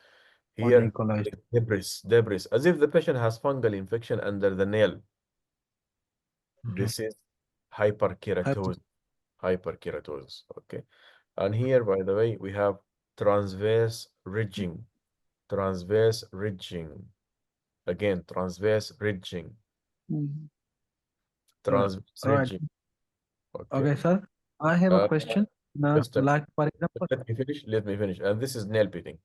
Here, Onycholysis. debris, as if the patient has fungal infection under the nail. This is hyperkeratosis. Hyperkeratosis. Okay. And here, by the way, we have transverse ridging. Transverse ridging. Again, transverse ridging. Mhm. Transverse Right. ridging. Okay, sir. I have a question. Just a Like, for example, Let me finish. And this is nail pitting.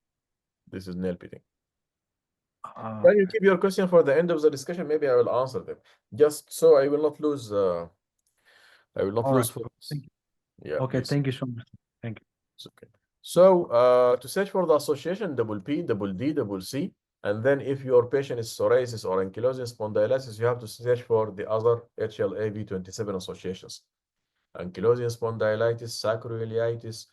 This is nail pitting. uh, Can you keep your question for the end of the discussion? Maybe I will answer them. Just so I will not lose all right. focus. Thank you. Yeah, Okay, please. thank you so much. Thank you. It's okay. So to search for the association, double P, double D, double C, and then if your patient is psoriasis or ankylosing spondylitis, you have to search for the other HLA-V27 associations. Ankylosing spondylitis, sacroiliitis,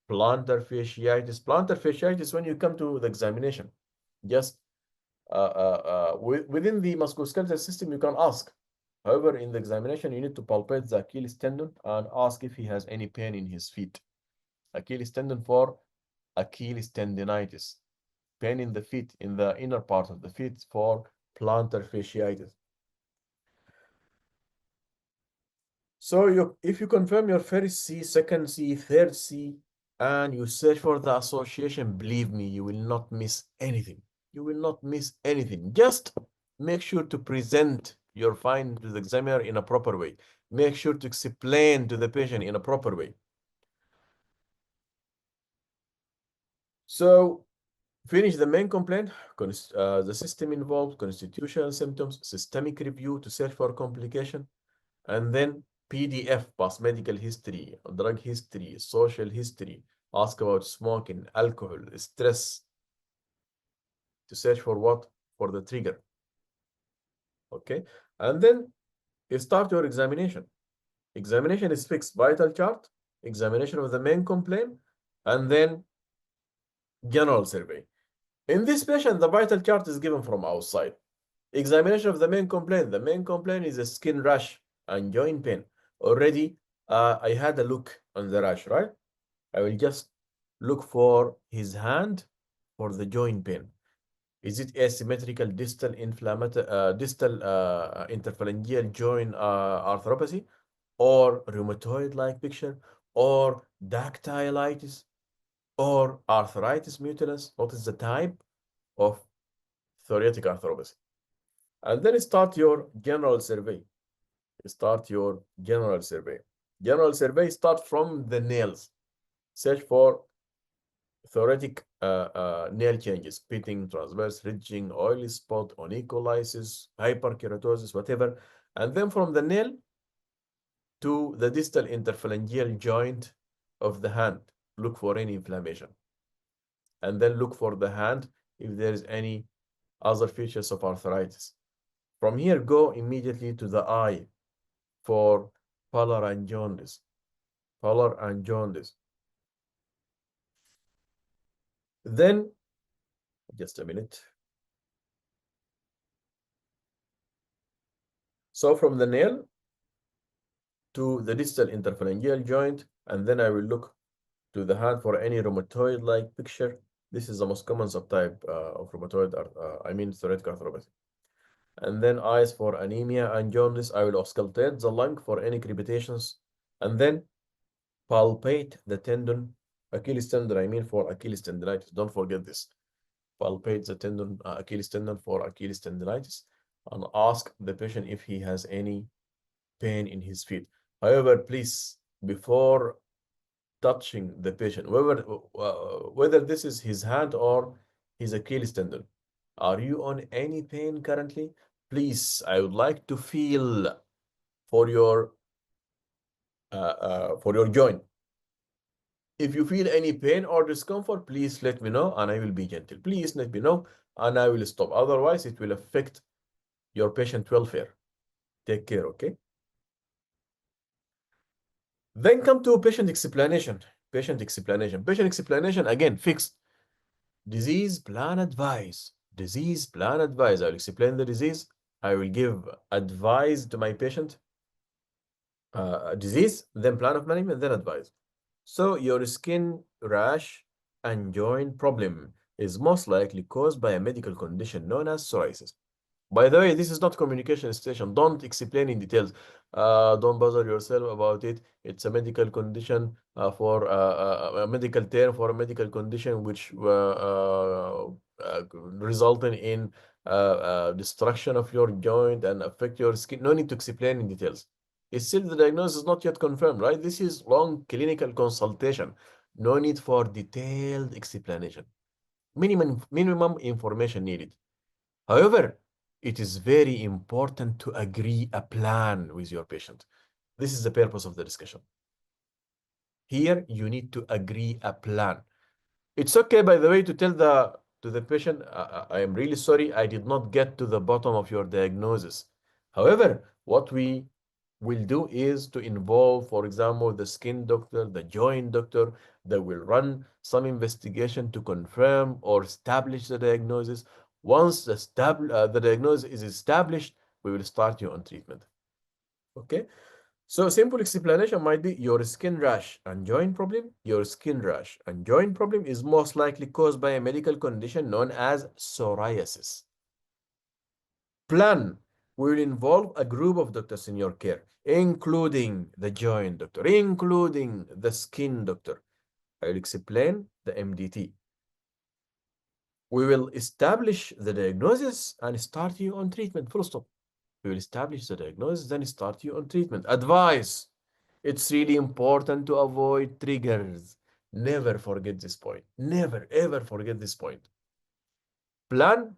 plantar fasciitis. Plantar fasciitis, when you come to the examination, just within the musculoskeletal system, you can ask. However, in the examination, you need to palpate the Achilles tendon and ask if he has any pain in his feet. Achilles tendon for Achilles tendinitis. Pain in the feet, in the inner part of the feet for plantar fasciitis. So if you confirm your first C, second C, third C, and you search for the association, believe me, you will not miss anything. You will not miss anything. Just make sure to present your find to the examiner in a proper way. Make sure to explain to the patient in a proper way. So finish the main complaint, the system involved, constitutional symptoms, systemic review to search for complication, and then PDF, past medical history, drug history, social history, ask about smoking, alcohol, stress, to search for what? For the trigger. Okay, and then you start your examination. Examination is fixed, vital chart, examination of the main complaint, and then general survey. In this patient, the vital chart is given from outside. Examination of the main complaint. The main complaint is a skin rash and joint pain. Already, I had a look on the rash, right? I will just look for his hand for the joint pain. Is it asymmetrical distal interphalangeal joint arthropathy, or rheumatoid-like picture, or dactylitis, or arthritis mutilans? What is the type of psoriatic arthropathy? And then start your general survey. Start your general survey. General survey start from the nails. Search for psoriatic nail changes, pitting, transverse ridging, oily spot, onycholysis, hyperkeratosis, whatever. And then from the nail to the distal interphalangeal joint of the hand, look for any inflammation. And then look for the hand if there is any other features of arthritis. From here, go immediately to the eye for pallor and jaundice. Pallor and jaundice. Then, just a minute. So from the nail, to the distal interphalangeal joint, and then I will look to the hand for any rheumatoid-like picture. This is the most common subtype of rheumatoid, I mean psoriatic arthropathy. And then eyes for anemia and jaundice. I will auscultate the lung for any crepitations, and then palpate the tendon, Achilles tendon, I mean for Achilles tendonitis. Don't forget this. Palpate the tendon, Achilles tendon for Achilles tendonitis, and ask the patient if he has any pain in his feet. However, please, before touching the patient, whether this is his hand or his Achilles tendon, are you on any pain currently? Please, I would like to feel for your joint. If you feel any pain or discomfort, please let me know and I will be gentle. Please let me know and I will stop. Otherwise, it will affect your patient welfare. Take care, okay? Then come to patient explanation. Patient explanation. Patient explanation, again, fixed. Disease plan advice. Disease plan advice. I'll explain the disease. I will give advice to my patient. Disease, then plan of management, then advice. So your skin rash and joint problem is most likely caused by a medical condition known as psoriasis. By the way, this is not communication station. Don't explain in details. Don't bother yourself about it. It's a medical condition for a medical term for a medical condition which resulting in destruction of your joint and affect your skin. No need to explain in details. It's still the diagnosis is not yet confirmed, right? This is long clinical consultation. No need for detailed explanation. Minimum information needed. However, it is very important to agree a plan with your patient. This is the purpose of the discussion. Here, you need to agree a plan. It's okay, by the way, to tell the patient, I am really sorry, I did not get to the bottom of your diagnosis. However, what we will do is to involve, for example, the skin doctor, the joint doctor, that will run some investigation to confirm or establish the diagnosis. Once the diagnosis is established, we will start you on treatment. Okay? So simple explanation might be your skin rash and joint problem. Your skin rash and joint problem is most likely caused by a medical condition known as psoriasis. Plan will involve a group of doctors in your care, including the joint doctor, including the skin doctor. I will explain the MDT. We will establish the diagnosis and start you on treatment, full stop. We will establish the diagnosis, then start you on treatment. Advice. It's really important to avoid triggers. Never forget this point. Never, ever forget this point. Plan,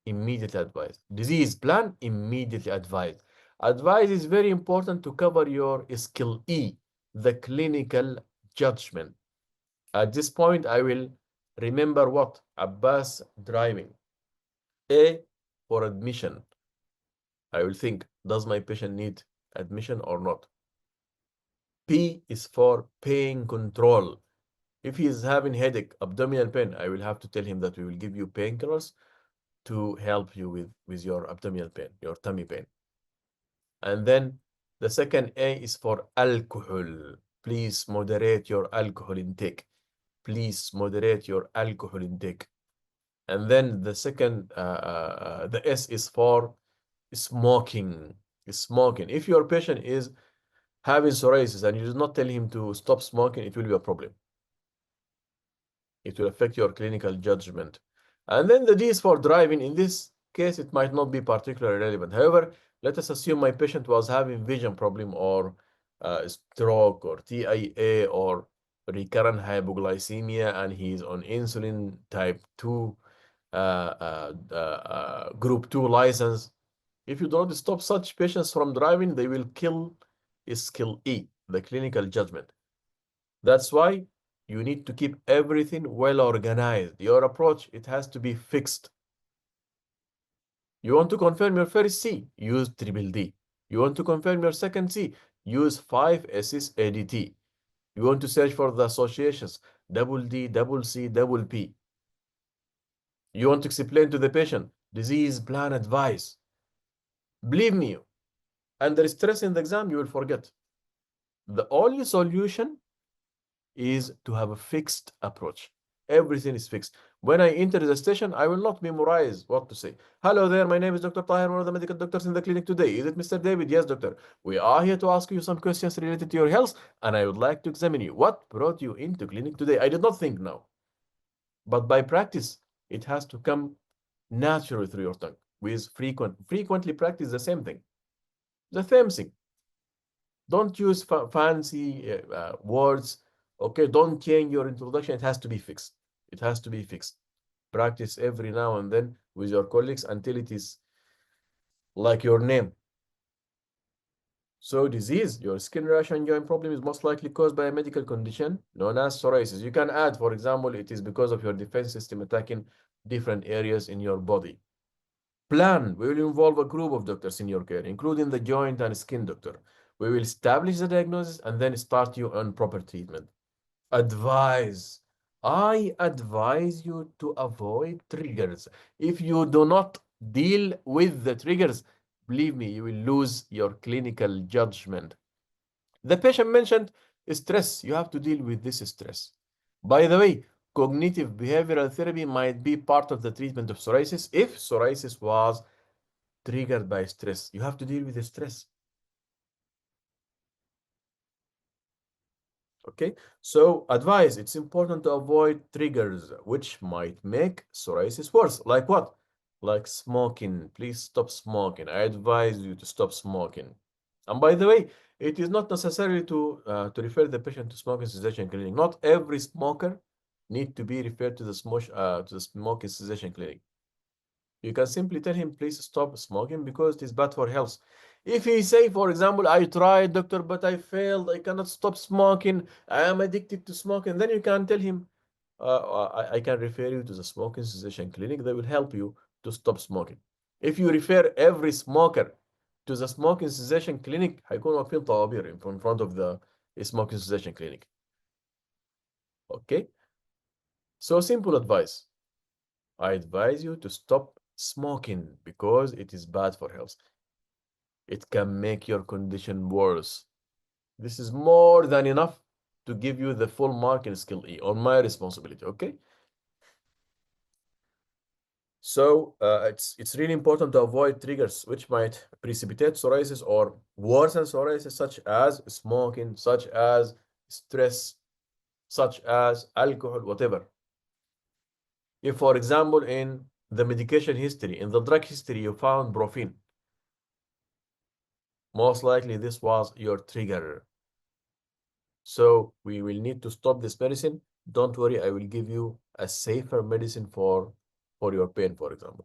immediately advise. Disease plan, immediately advise. Advice is very important to cover your skill E, the clinical judgment. At this point, I will remember what? Abbas driving. A, for admission. I will think, does my patient need admission or not? P is for pain control. If he is having headache, abdominal pain, I will have to tell him that we will give you painkillers to help you with your abdominal pain, your tummy pain. And then the second A is for alcohol. Please moderate your alcohol intake. Please moderate your alcohol intake. And then the second, the S is for smoking. Smoking. If your patient is having psoriasis and you do not tell him to stop smoking, it will be a problem. It will affect your clinical judgment. And then the D is for driving. In this case, it might not be particularly relevant. However, let us assume my patient was having vision problem or stroke or TIA or recurrent hypoglycemia and he's on insulin type 2 group 2 license. If you don't stop such patients from driving, they will kill skill E, the clinical judgment. That's why you need to keep everything well organized. Your approach, it has to be fixed. You want to confirm your first C, use triple D. You want to confirm your second C, use 5 S's ADT. You want to search for the associations, double D, double C, double P. You want to explain to the patient, disease plan advice. Believe me, Under stress in the exam, you will forget. The only solution is to have a fixed approach. Everything is fixed. When I enter the station, I will not memorize what to say. Hello there, my name is Dr. Tahir, one of the medical doctors in the clinic today. Is it Mr. David? Yes, doctor. We are here to ask you some questions related to your health, and I would like to examine you. What brought you into clinic today? I did not think now. But by practice, it has to come naturally through your tongue. With frequently practice the same thing. The same thing. Don't use fancy words. Okay, don't change your introduction. It has to be fixed. It has to be fixed. Practice every now and then with your colleagues until it is like your name. So disease, your skin rash and joint problem is most likely caused by a medical condition known as psoriasis. You can add, for example, it is because of your defense system attacking different areas in your body. Plan, we will involve a group of doctors in your care, including the joint and skin doctor. We will establish the diagnosis and then start you on proper treatment. Advise. I advise you to avoid triggers. If you do not deal with the triggers, believe me, you will lose your clinical judgment. The patient mentioned stress. You have to deal with this stress. By the way, cognitive behavioral therapy might be part of the treatment of psoriasis if psoriasis was triggered by stress. You have to deal with the stress. Okay, so advice, it's important to avoid triggers which might make psoriasis worse. Like what? Like smoking. Please stop smoking. I advise you to stop smoking. And by the way, it is not necessary to refer the patient to smoking cessation clinic. Not every smoker need to be referred to the smoking cessation clinic. You can simply tell him, please stop smoking because it is bad for health. If he say, for example, I tried, doctor, but I failed, I cannot stop smoking, I am addicted to smoking, then you can tell him, I can refer you to the smoking cessation clinic. They will help you to stop smoking. If you refer every smoker to the smoking cessation clinic, هيكون واقفين طوابير in front of the smoking cessation clinic. Okay? So simple advice. I advise you to stop smoking because it is bad for health. It can make your condition worse. This is more than enough to give you the full mark in skill E on my responsibility, okay? So it's really important to avoid triggers which might precipitate psoriasis or worsen psoriasis, such as smoking, such as stress, such as alcohol, whatever. If, for example, in the medication history, in the drug history, you found morphine, most likely this was your trigger. So we will need to stop this medicine. Don't worry, I will give you a safer medicine for your pain, for example.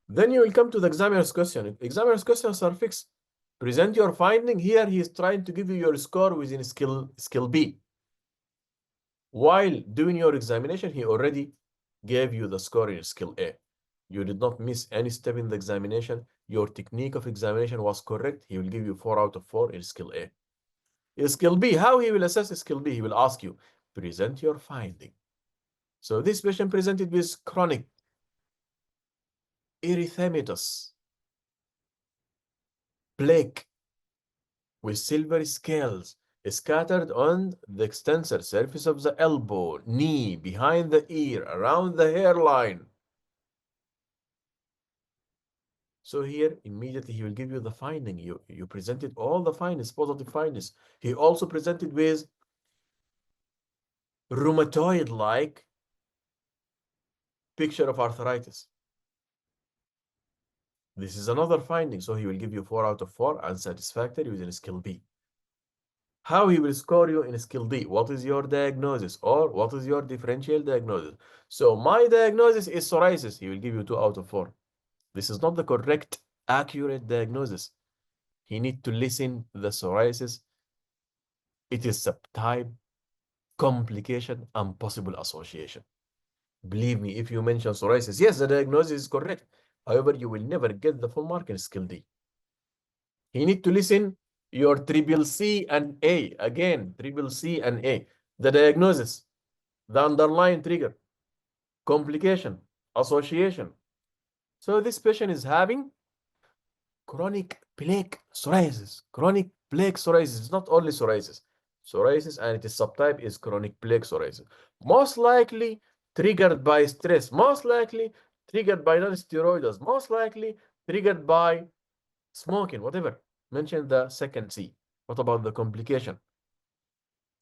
Then you will come to the examiner's question. Examiner's questions are fixed. Present your finding. Here he is trying to give you your score within skill B. While doing your examination, he already gave you the score in skill A. You did not miss any step in the examination. Your technique of examination was correct. He will give you 4 out of 4 in skill A. In skill B, how he will assess skill B? He will ask you, present your finding. So this patient presented with chronic erythematous plaque with silvery scales scattered on the extensor surface of the elbow, knee, behind the ear, around the hairline. So here, immediately he will give you the finding. You presented all the findings, positive findings. He also presented with rheumatoid-like picture of arthritis. This is another finding. So he will give you 4 out of 4 unsatisfactory within skill B. How he will score you in skill D? What is your diagnosis or what is your differential diagnosis? So my diagnosis is psoriasis. He will give you 2 out of 4. This is not the correct, accurate diagnosis. He need to listen the psoriasis. It is subtype, complication, and possible association. Believe me, if you mention psoriasis, yes, the diagnosis is correct. However, you will never get the full mark in skill D. He need to listen your triple C and A. Again, triple C and A. The diagnosis, the underlying trigger, complication, association. So this patient is having chronic plaque psoriasis. Chronic plaque psoriasis is not only psoriasis. Psoriasis and its subtype is chronic plaque psoriasis. Most likely triggered by stress. Most likely triggered by non-steroids. Most likely triggered by smoking, whatever. Mention the second C. What about the complication?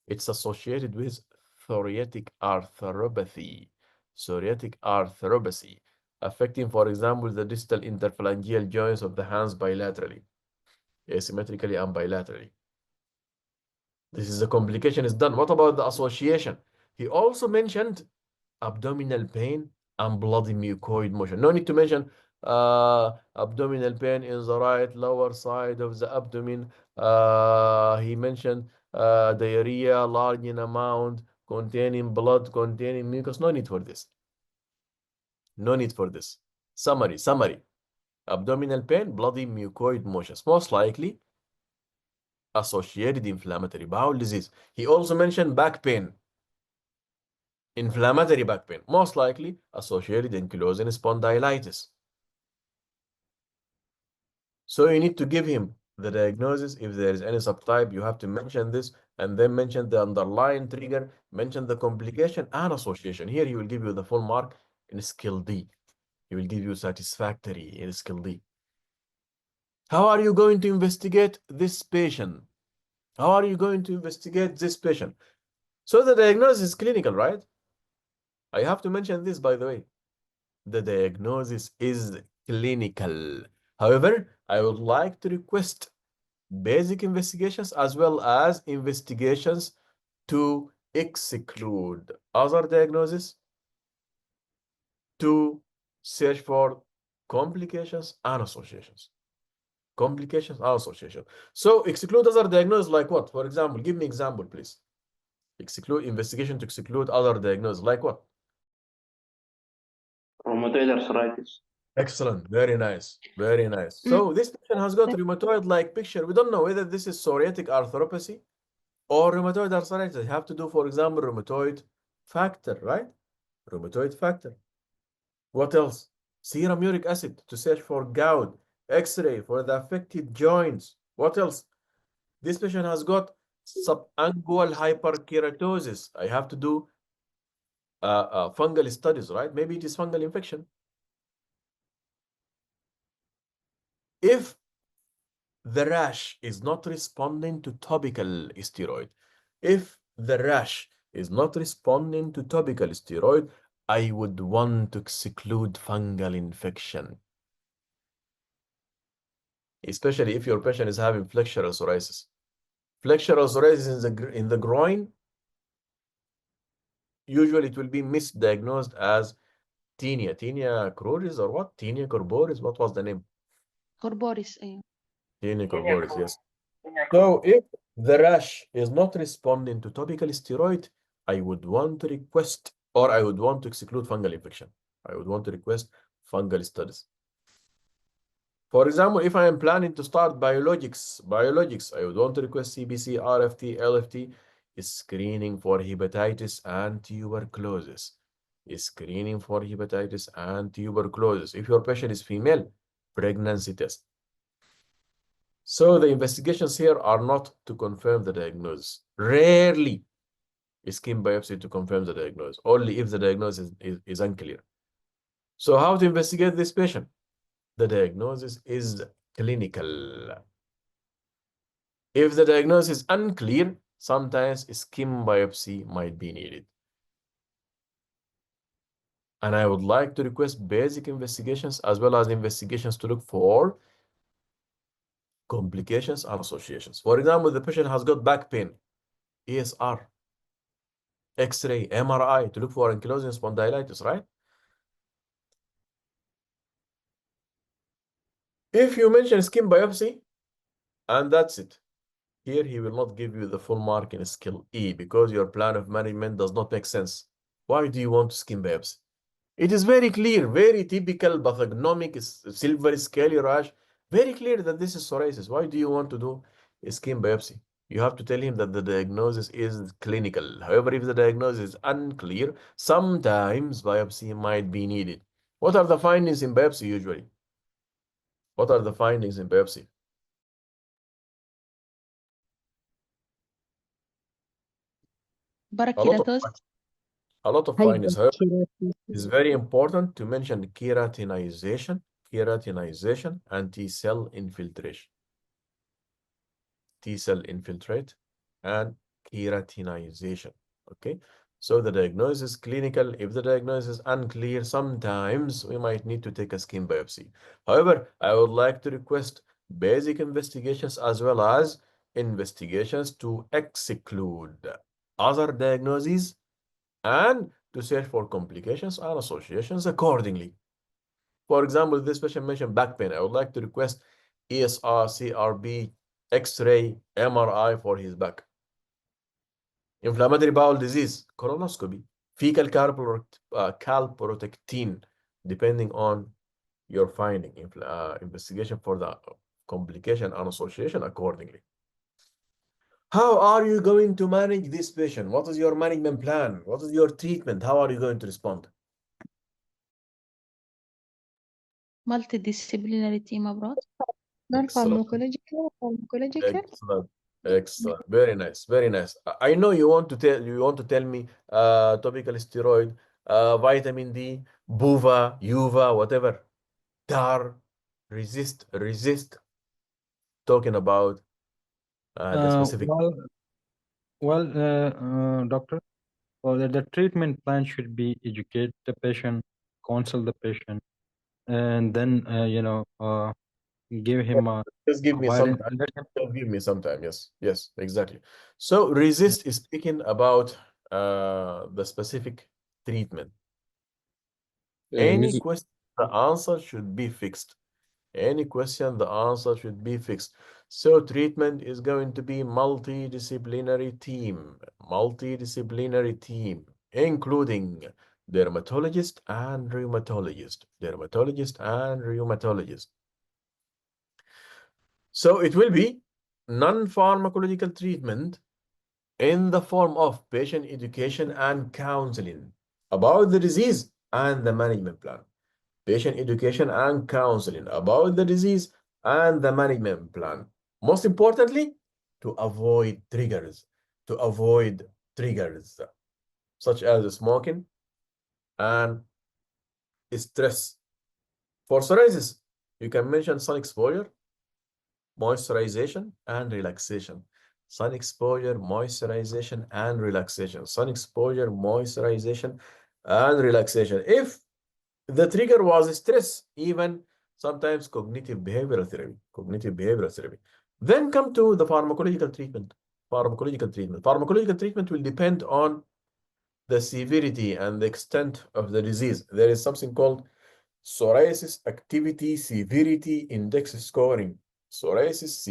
It's associated with psoriatic arthropathy. Psoriatic arthropathy, affecting, for example, the distal interphalangeal joints of the hands bilaterally, asymmetrically and bilaterally. This is the complication is done. What about the association? He also mentioned abdominal pain and bloody mucoid motion. No need to mention abdominal pain in the right lower side of the abdomen. He mentioned diarrhea, large in amount, containing blood, containing mucus. No need for this. No need for this. Summary. Abdominal pain, bloody mucoid motions. Most likely associated inflammatory bowel disease. He also mentioned back pain. Inflammatory back pain, most likely associated ankylosing spondylitis. So you need to give him the diagnosis. If there is any subtype, you have to mention this and then mention the underlying trigger, mention the complication and association. Here he will give you the full mark in skill D. He will give you satisfactory in skill D. How are you going to investigate this patient? How are you going to investigate this patient? So the diagnosis is clinical, right? I have to mention this, by the way. The diagnosis is clinical. However, I would like to request basic investigations as well as investigations to exclude other diagnoses, to search for complications and associations. Complications and associations. So exclude other diagnoses like what? For example, give me example, please. Exclude investigation to exclude other diagnoses like what? Rheumatoid arthritis. Excellent. Very nice. Very nice. So this patient has got rheumatoid-like picture. We don't know whether this is psoriatic arthropathy or rheumatoid arthritis. You have to do, for example, rheumatoid factor, right? Rheumatoid factor. What else? Serum uric acid to search for gout. X-ray for the affected joints. What else? This patient has got subungual hyperkeratosis. I have to do fungal studies, right? Maybe it is fungal infection. If the rash is not responding to topical steroid, if the rash is not responding to topical steroid, I would want to exclude fungal infection. Especially if your patient is having flexural psoriasis. Flexural psoriasis in the groin, usually it will be misdiagnosed as tinea. Tinea cruris or what? Tinea corporis, what was the name? Corporis. Tinea corporis, yes. So if the rash is not responding to topical steroid, I would want to request, or I would want to exclude fungal infection. I would want to request fungal studies. For example, if I am planning to start biologics, I would want to request CBC, RFT, LFT, screening for hepatitis and tuberculosis. Screening for hepatitis and tuberculosis. If your patient is female, pregnancy test. So the investigations here are not to confirm the diagnosis. Rarely skin biopsy to confirm the diagnosis, only if the diagnosis is unclear. So how to investigate this patient? The diagnosis is clinical. If the diagnosis is unclear, sometimes skin biopsy might be needed. And I would like to request basic investigations as well as investigations to look for complications and associations. For example, the patient has got back pain, ESR, X-ray, MRI to look for ankylosing spondylitis, right? If you mention skin biopsy, and that's it. Here he will not give you the full mark in skill E because your plan of management does not make sense. Why do you want skin biopsy? It is very clear, very typical pathognomic silver scaly rash. Very clear that this is psoriasis. Why do you want to do a skin biopsy? You have to tell him that the diagnosis is clinical. However, if the diagnosis is unclear, sometimes biopsy might be needed. What are the findings in biopsy usually? What are the findings in biopsy? Parakeratosis. A lot of findings. However, it's very important to mention keratinization, and T-cell infiltration. T-cell infiltrate and keratinization. Okay, so the diagnosis clinical. If the diagnosis is unclear, sometimes we might need to take a skin biopsy. However, I would like to request basic investigations as well as investigations to exclude other diagnoses and to search for complications and associations accordingly. For example, this patient mentioned back pain. I would like to request ESR, CRB, X-ray, MRI for his back. Inflammatory bowel disease, colonoscopy, fecal calprotectin, depending on your finding, investigation for the complication and association accordingly. How are you going to manage this patient? What is your management plan? What is your treatment? How are you going to respond? Multidisciplinary team abroad. Excellent. Non-pharmacological, pharmacological. Excellent. Excellent. Very nice. Very nice. I know you want to tell me topical steroid, vitamin D, Buva, Uva, whatever. TAR, resist. Talking about the specific. Doctor, the treatment plan should be educate the patient, consult the patient, and then give him a Just give me some time. Just give me some time. Yes, exactly. So resist is speaking about the specific treatment. Any question, the answer should be fixed. Any question, the answer should be fixed. So treatment is going to be multidisciplinary team, including dermatologist and rheumatologist. So it will be non-pharmacological treatment in the form of patient education and counseling about the disease and the management plan. Patient education and counseling about the disease and the management plan. Most importantly, to avoid triggers, such as smoking and stress. For psoriasis, you can mention sun exposure, moisturization, and relaxation. Sun exposure, moisturization, and relaxation. Sun exposure, moisturization, and relaxation. If the trigger was stress, even sometimes cognitive behavioral therapy. Then come to the pharmacological treatment. Pharmacological treatment will depend on the severity and the extent of the disease. There is something called psoriasis activity severity index scoring. Psoriasis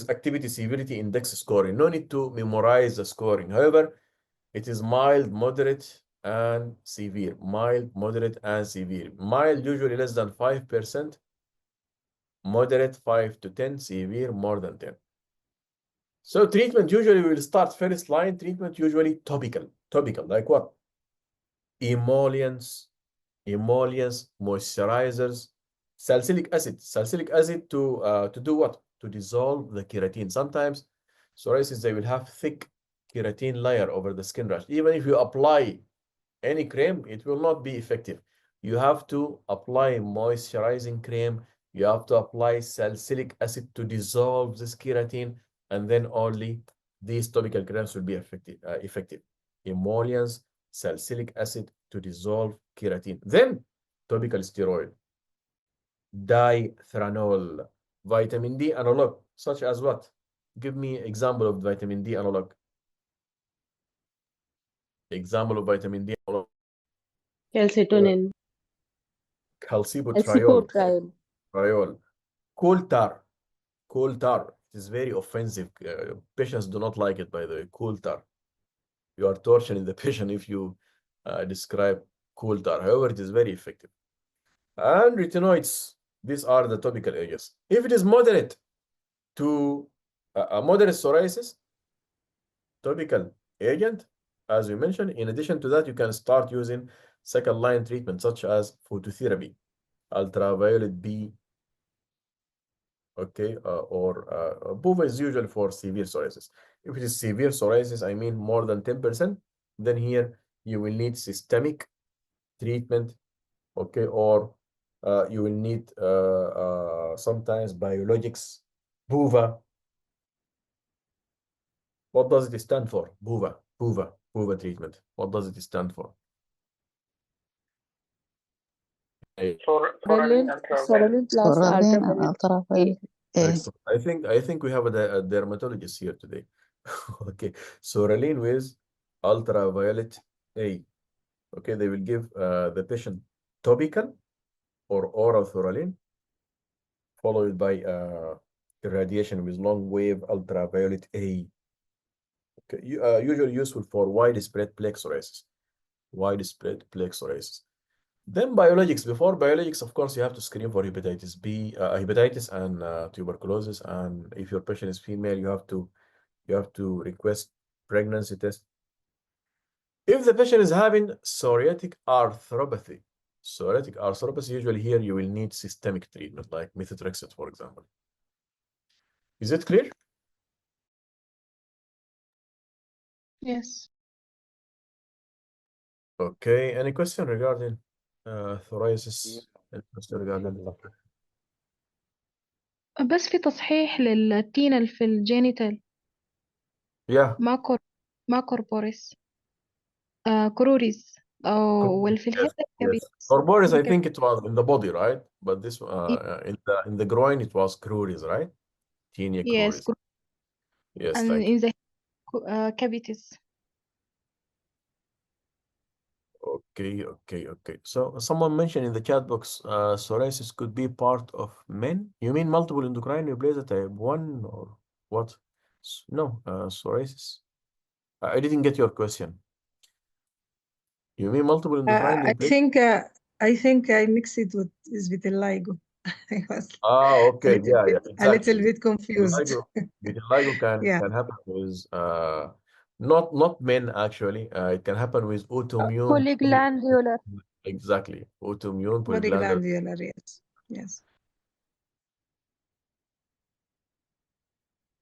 activity severity index scoring. No need to memorize the scoring. However, it is mild, moderate, and severe. Mild, moderate, and severe. Mild, usually less than 5%. Moderate, 5 to 10. Severe, more than 10. So treatment usually will start first line treatment, usually topical. Topical, like what? Emollients, moisturizers, salicylic acid to do what? To dissolve the keratin. Sometimes psoriasis, they will have thick keratin layer over the skin rash. Even if you apply any cream, it will not be effective. You have to apply moisturizing cream. You have to apply salicylic acid to dissolve this keratin, and then only these topical creams will be effective. Emollients, salicylic acid to dissolve keratin. Then topical steroid, dithranol, vitamin D analog, such as what? Give me example of vitamin D analog. Example of vitamin D analog. Calcitonin. Calcipotriol. Calcipotriol. Coal tar. It is very offensive. Patients do not like it, by the way. Coal tar. You are torturing the patient if you describe coal tar. However, it is very effective. And retinoids. These are the topical areas. If it is moderate to a moderate psoriasis, topical agent, as we mentioned. In addition to that, you can start using second line treatment such as phototherapy. ultraviolet B, okay, or BUVA is usually for severe psoriasis. If it is severe psoriasis, I mean more than 10%, then here you will need systemic treatment, okay, or you will need sometimes biologics. BUVA, what does it stand for? BUVA treatment. What does it stand for? Psoriasis plus Psoriasis and ultraviolet ultraviolet A. Excellent. I think we have a dermatologist here today. Okay, Psoriasis with ultraviolet A. Okay, they will give the patient topical or oral Psoriasis, followed by irradiation with long wave ultraviolet A. Okay, usually useful for widespread plaque psoriasis. Widespread plaque psoriasis. Then biologics. Before biologics, of course, you have to screen for hepatitis B, hepatitis and tuberculosis. And if your patient is female, you have to request pregnancy test. If the patient is having psoriatic arthropathy, usually here you will need systemic treatment like methotrexate, for example. Is it clear? Yes. Okay. Any question regarding psoriasis? Any question regarding بس في تصحيح للتينل في الجينيتال yeah. ما كوربوريس كروريز واللي في الهيد Yes. كابيتس Corboris, I think it was in the body, right? But this in the groin it was cruris, right? Tinea yes cruris. Yes, and thank you. in the cavities. Okay. So someone mentioned in the chat box, psoriasis could be part of men. You mean multiple endocrine neoplasia type 1 or what? No, psoriasis. I didn't get your question. You mean multiple endocrine I neoplasia? think I mixed it with vitiligo. I was Okay, yeah, a exactly. little bit confused. Vitiligo Yeah. can happen with not men actually. It can happen with autoimmune. Polyglandular. Exactly, autoimmune Body polyglandular. glandular, yes.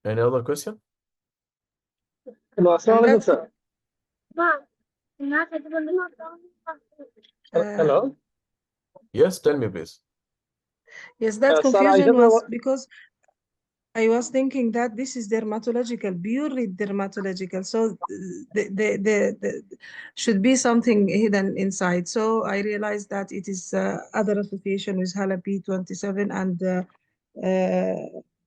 Any other question? Hello, And Assalamualaikum, that's, sir. Hello. Yes, tell me please. yes, that Sir, I confusion have was a because I was thinking that this is dermatological, purely dermatological. So the should be something hidden inside. So I realized that it is other association with HALA-P27 and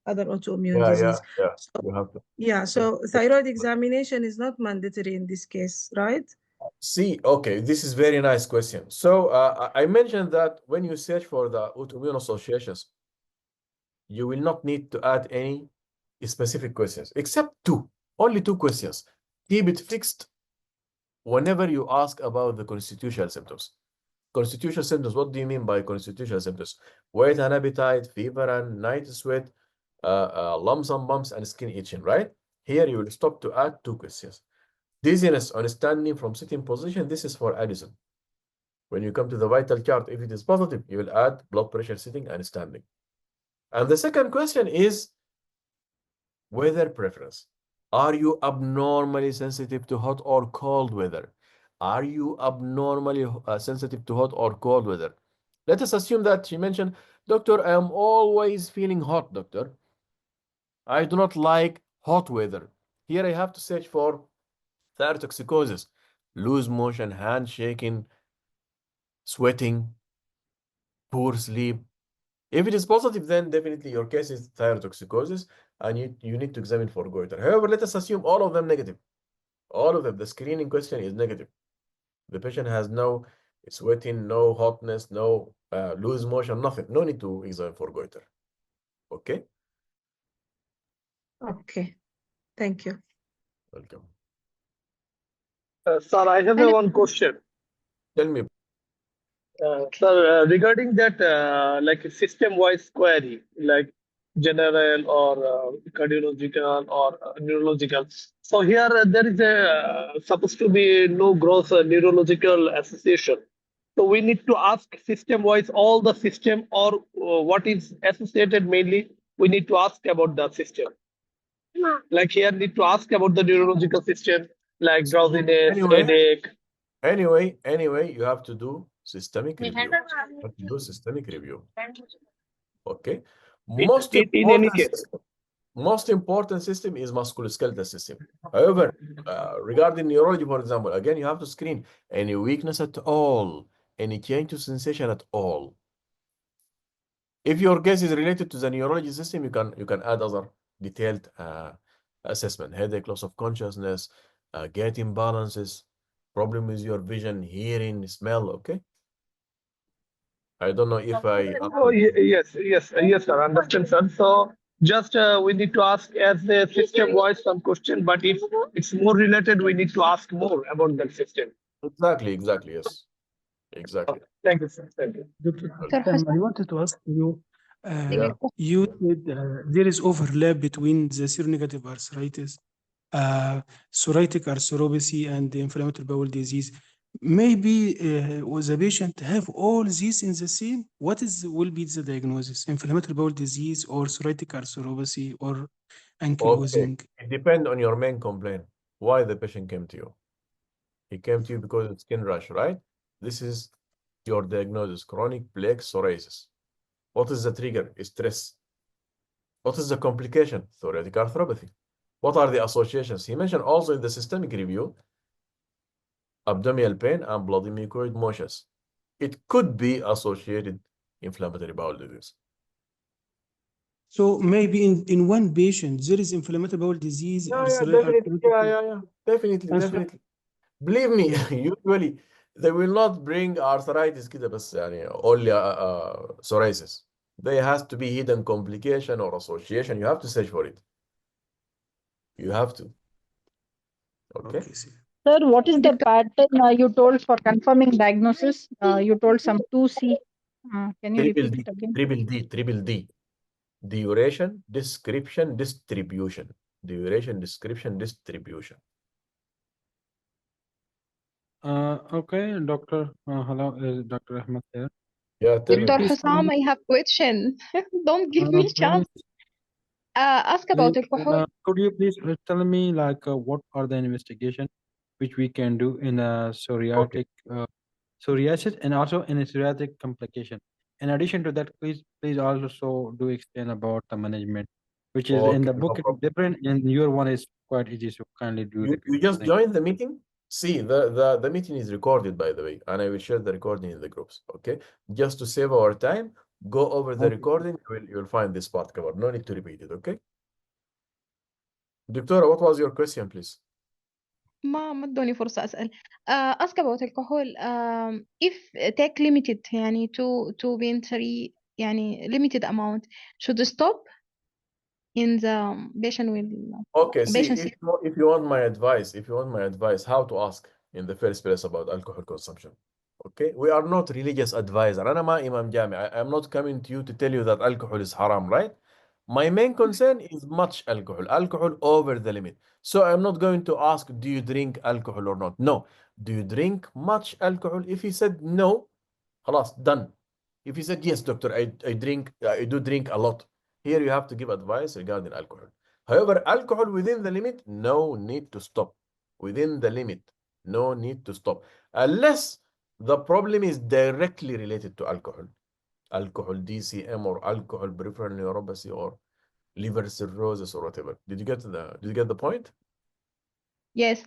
other autoimmune disease. Yeah. So, You have to. yeah, so thyroid examination is not mandatory in this case, right? See, okay, this is very nice question. So I mentioned that when you search for the autoimmune associations, you will not need to add any specific questions, except only two questions. Keep it fixed whenever you ask about the constitutional symptoms. Constitutional symptoms, what do you mean by constitutional symptoms? Weight and appetite, fever and night sweat, lumps and bumps, and skin itching, right? Here you will stop to add two questions. Dizziness on standing from sitting position, this is for Addison. When you come to the vital chart, if it is positive, you will add blood pressure sitting and standing. And the second question is weather preference. Are you abnormally sensitive to hot or cold weather? Are you abnormally sensitive to hot or cold weather? Let us assume that she mentioned, Doctor, I am always feeling hot, doctor. I do not like hot weather. Here I have to search for thyrotoxicosis, loose motion, hand shaking, sweating, poor sleep. If it is positive, then definitely your case is thyrotoxicosis and you need to examine for goiter. However, let us assume all of them negative. All of them, the screening question is negative. The patient has no sweating, no hotness, no loose motion, nothing. No need to examine for goiter. Okay? Okay, thank you. Welcome. Sir, I have one question. Tell me. Sir, regarding that, like system-wise query, like general or cardiological or neurological. So here there is a supposed to be no gross neurological association. So we need to ask system-wise all the system or what is associated mainly. We need to ask about the system. Like here, need to ask about the neurological system, like drowsiness, headache. Anyway, you have to do systemic review. You have to do systemic review. Okay. In any case. Most important system is musculoskeletal system. However, regarding neurology, for example, again, you have to screen any weakness at all, any change to sensation at all. If your case is related to the neurology system, you can add other detailed assessment: headache, loss of consciousness, gait imbalances, problem with your vision, hearing, smell. Okay. I don't know if I. Oh, yes, sir. Understand, sir. So just we need to ask as the system-wise some question, but if it's more related, we need to ask more about that system. Exactly. Yes. Exactly. Thank you, sir. Thank you. Dr. I wanted to ask you, Yeah. you said there is overlap between the seronegative arthritis, psoriatic arthropathy, and the inflammatory bowel disease. Maybe was a patient have all these in the same? What will be the diagnosis? Inflammatory bowel disease or psoriatic arthropathy or ankylosing? Okay. It depends on your main complaint. Why the patient came to you? He came to you because of skin rash, right? This is your diagnosis: chronic plaque psoriasis. What is the trigger? Stress. What is the complication? Psoriatic arthropathy. What are the associations? He mentioned also in the systemic review, abdominal pain and bloody mucoid motions. It could be associated inflammatory bowel disease. So maybe in one patient there is inflammatory bowel disease. Definitely. Believe me, usually they will not bring arthritis كده بس يعني only psoriasis. There has to be hidden complication or association. You have to search for it. You have to. Okay. Sir, what is the pattern you told for confirming diagnosis? You told some 2C. Can you repeat it again? Triple D. Duration, description, distribution. Duration, description, distribution. Okay, doctor. Hello, is Dr. Ahmed here? Yeah, tell me. Dr. Hussam, I have question. Don't give me chance. Ask about alcohol. Could you please tell me like what are the investigation which we can do in a psoriatic psoriasis and also in a psoriatic complication? In addition to that, please also do explain about the management, which is in the book it's different, and your one is quite easy. So kindly do. You just joined the meeting. See, the meeting is recorded, by the way, and I will share the recording in the groups. Okay, just to save our time, go over the recording. You'll find this part covered. No need to repeat it. Okay. Doctor, what was your question, please? ما ادوني فرصة أسأل. Ask about alcohol. If take limited يعني 2 being 3 يعني limited amount should stop in the patient will. Okay, see, if you want my advice, how to ask in the first place about alcohol consumption. Okay, we are not religious advisor. أنا ما إمام جامع. I'm not coming to you to tell you that alcohol is haram, right? My main concern is much alcohol over the limit. So I'm not going to ask, do you drink alcohol or not? No. Do you drink much alcohol? If he said no, خلاص, done. If he said, yes, doctor, I do drink a lot. Here you have to give advice regarding alcohol. However, alcohol within the limit, no need to stop. Within the limit, no need to stop. Unless the problem is directly related to alcohol. Alcohol DCM or alcohol peripheral neuropathy or liver cirrhosis or whatever. Did you get the point? Yes.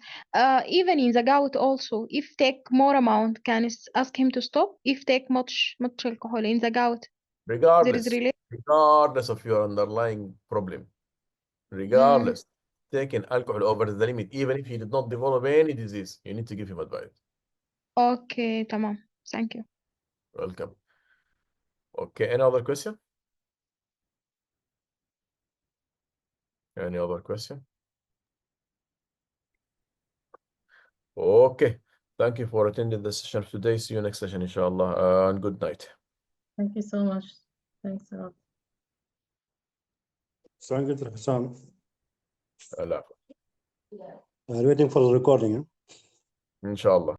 Even in the gout also, if take more amount, can ask him to stop. If take much alcohol in the gout, regardless of your underlying problem, regardless, taking alcohol over the limit, even if he did not develop any disease, you need to give him advice. Okay, tamam. Thank you. Welcome. Okay, any other question? Any other question? Okay. Thank you for attending the session today. See you next session, inshallah, and good night. Thank you so much. Thanks a lot. Thank you, Dr. Hussam. Allah. Waiting for the recording. Inshallah.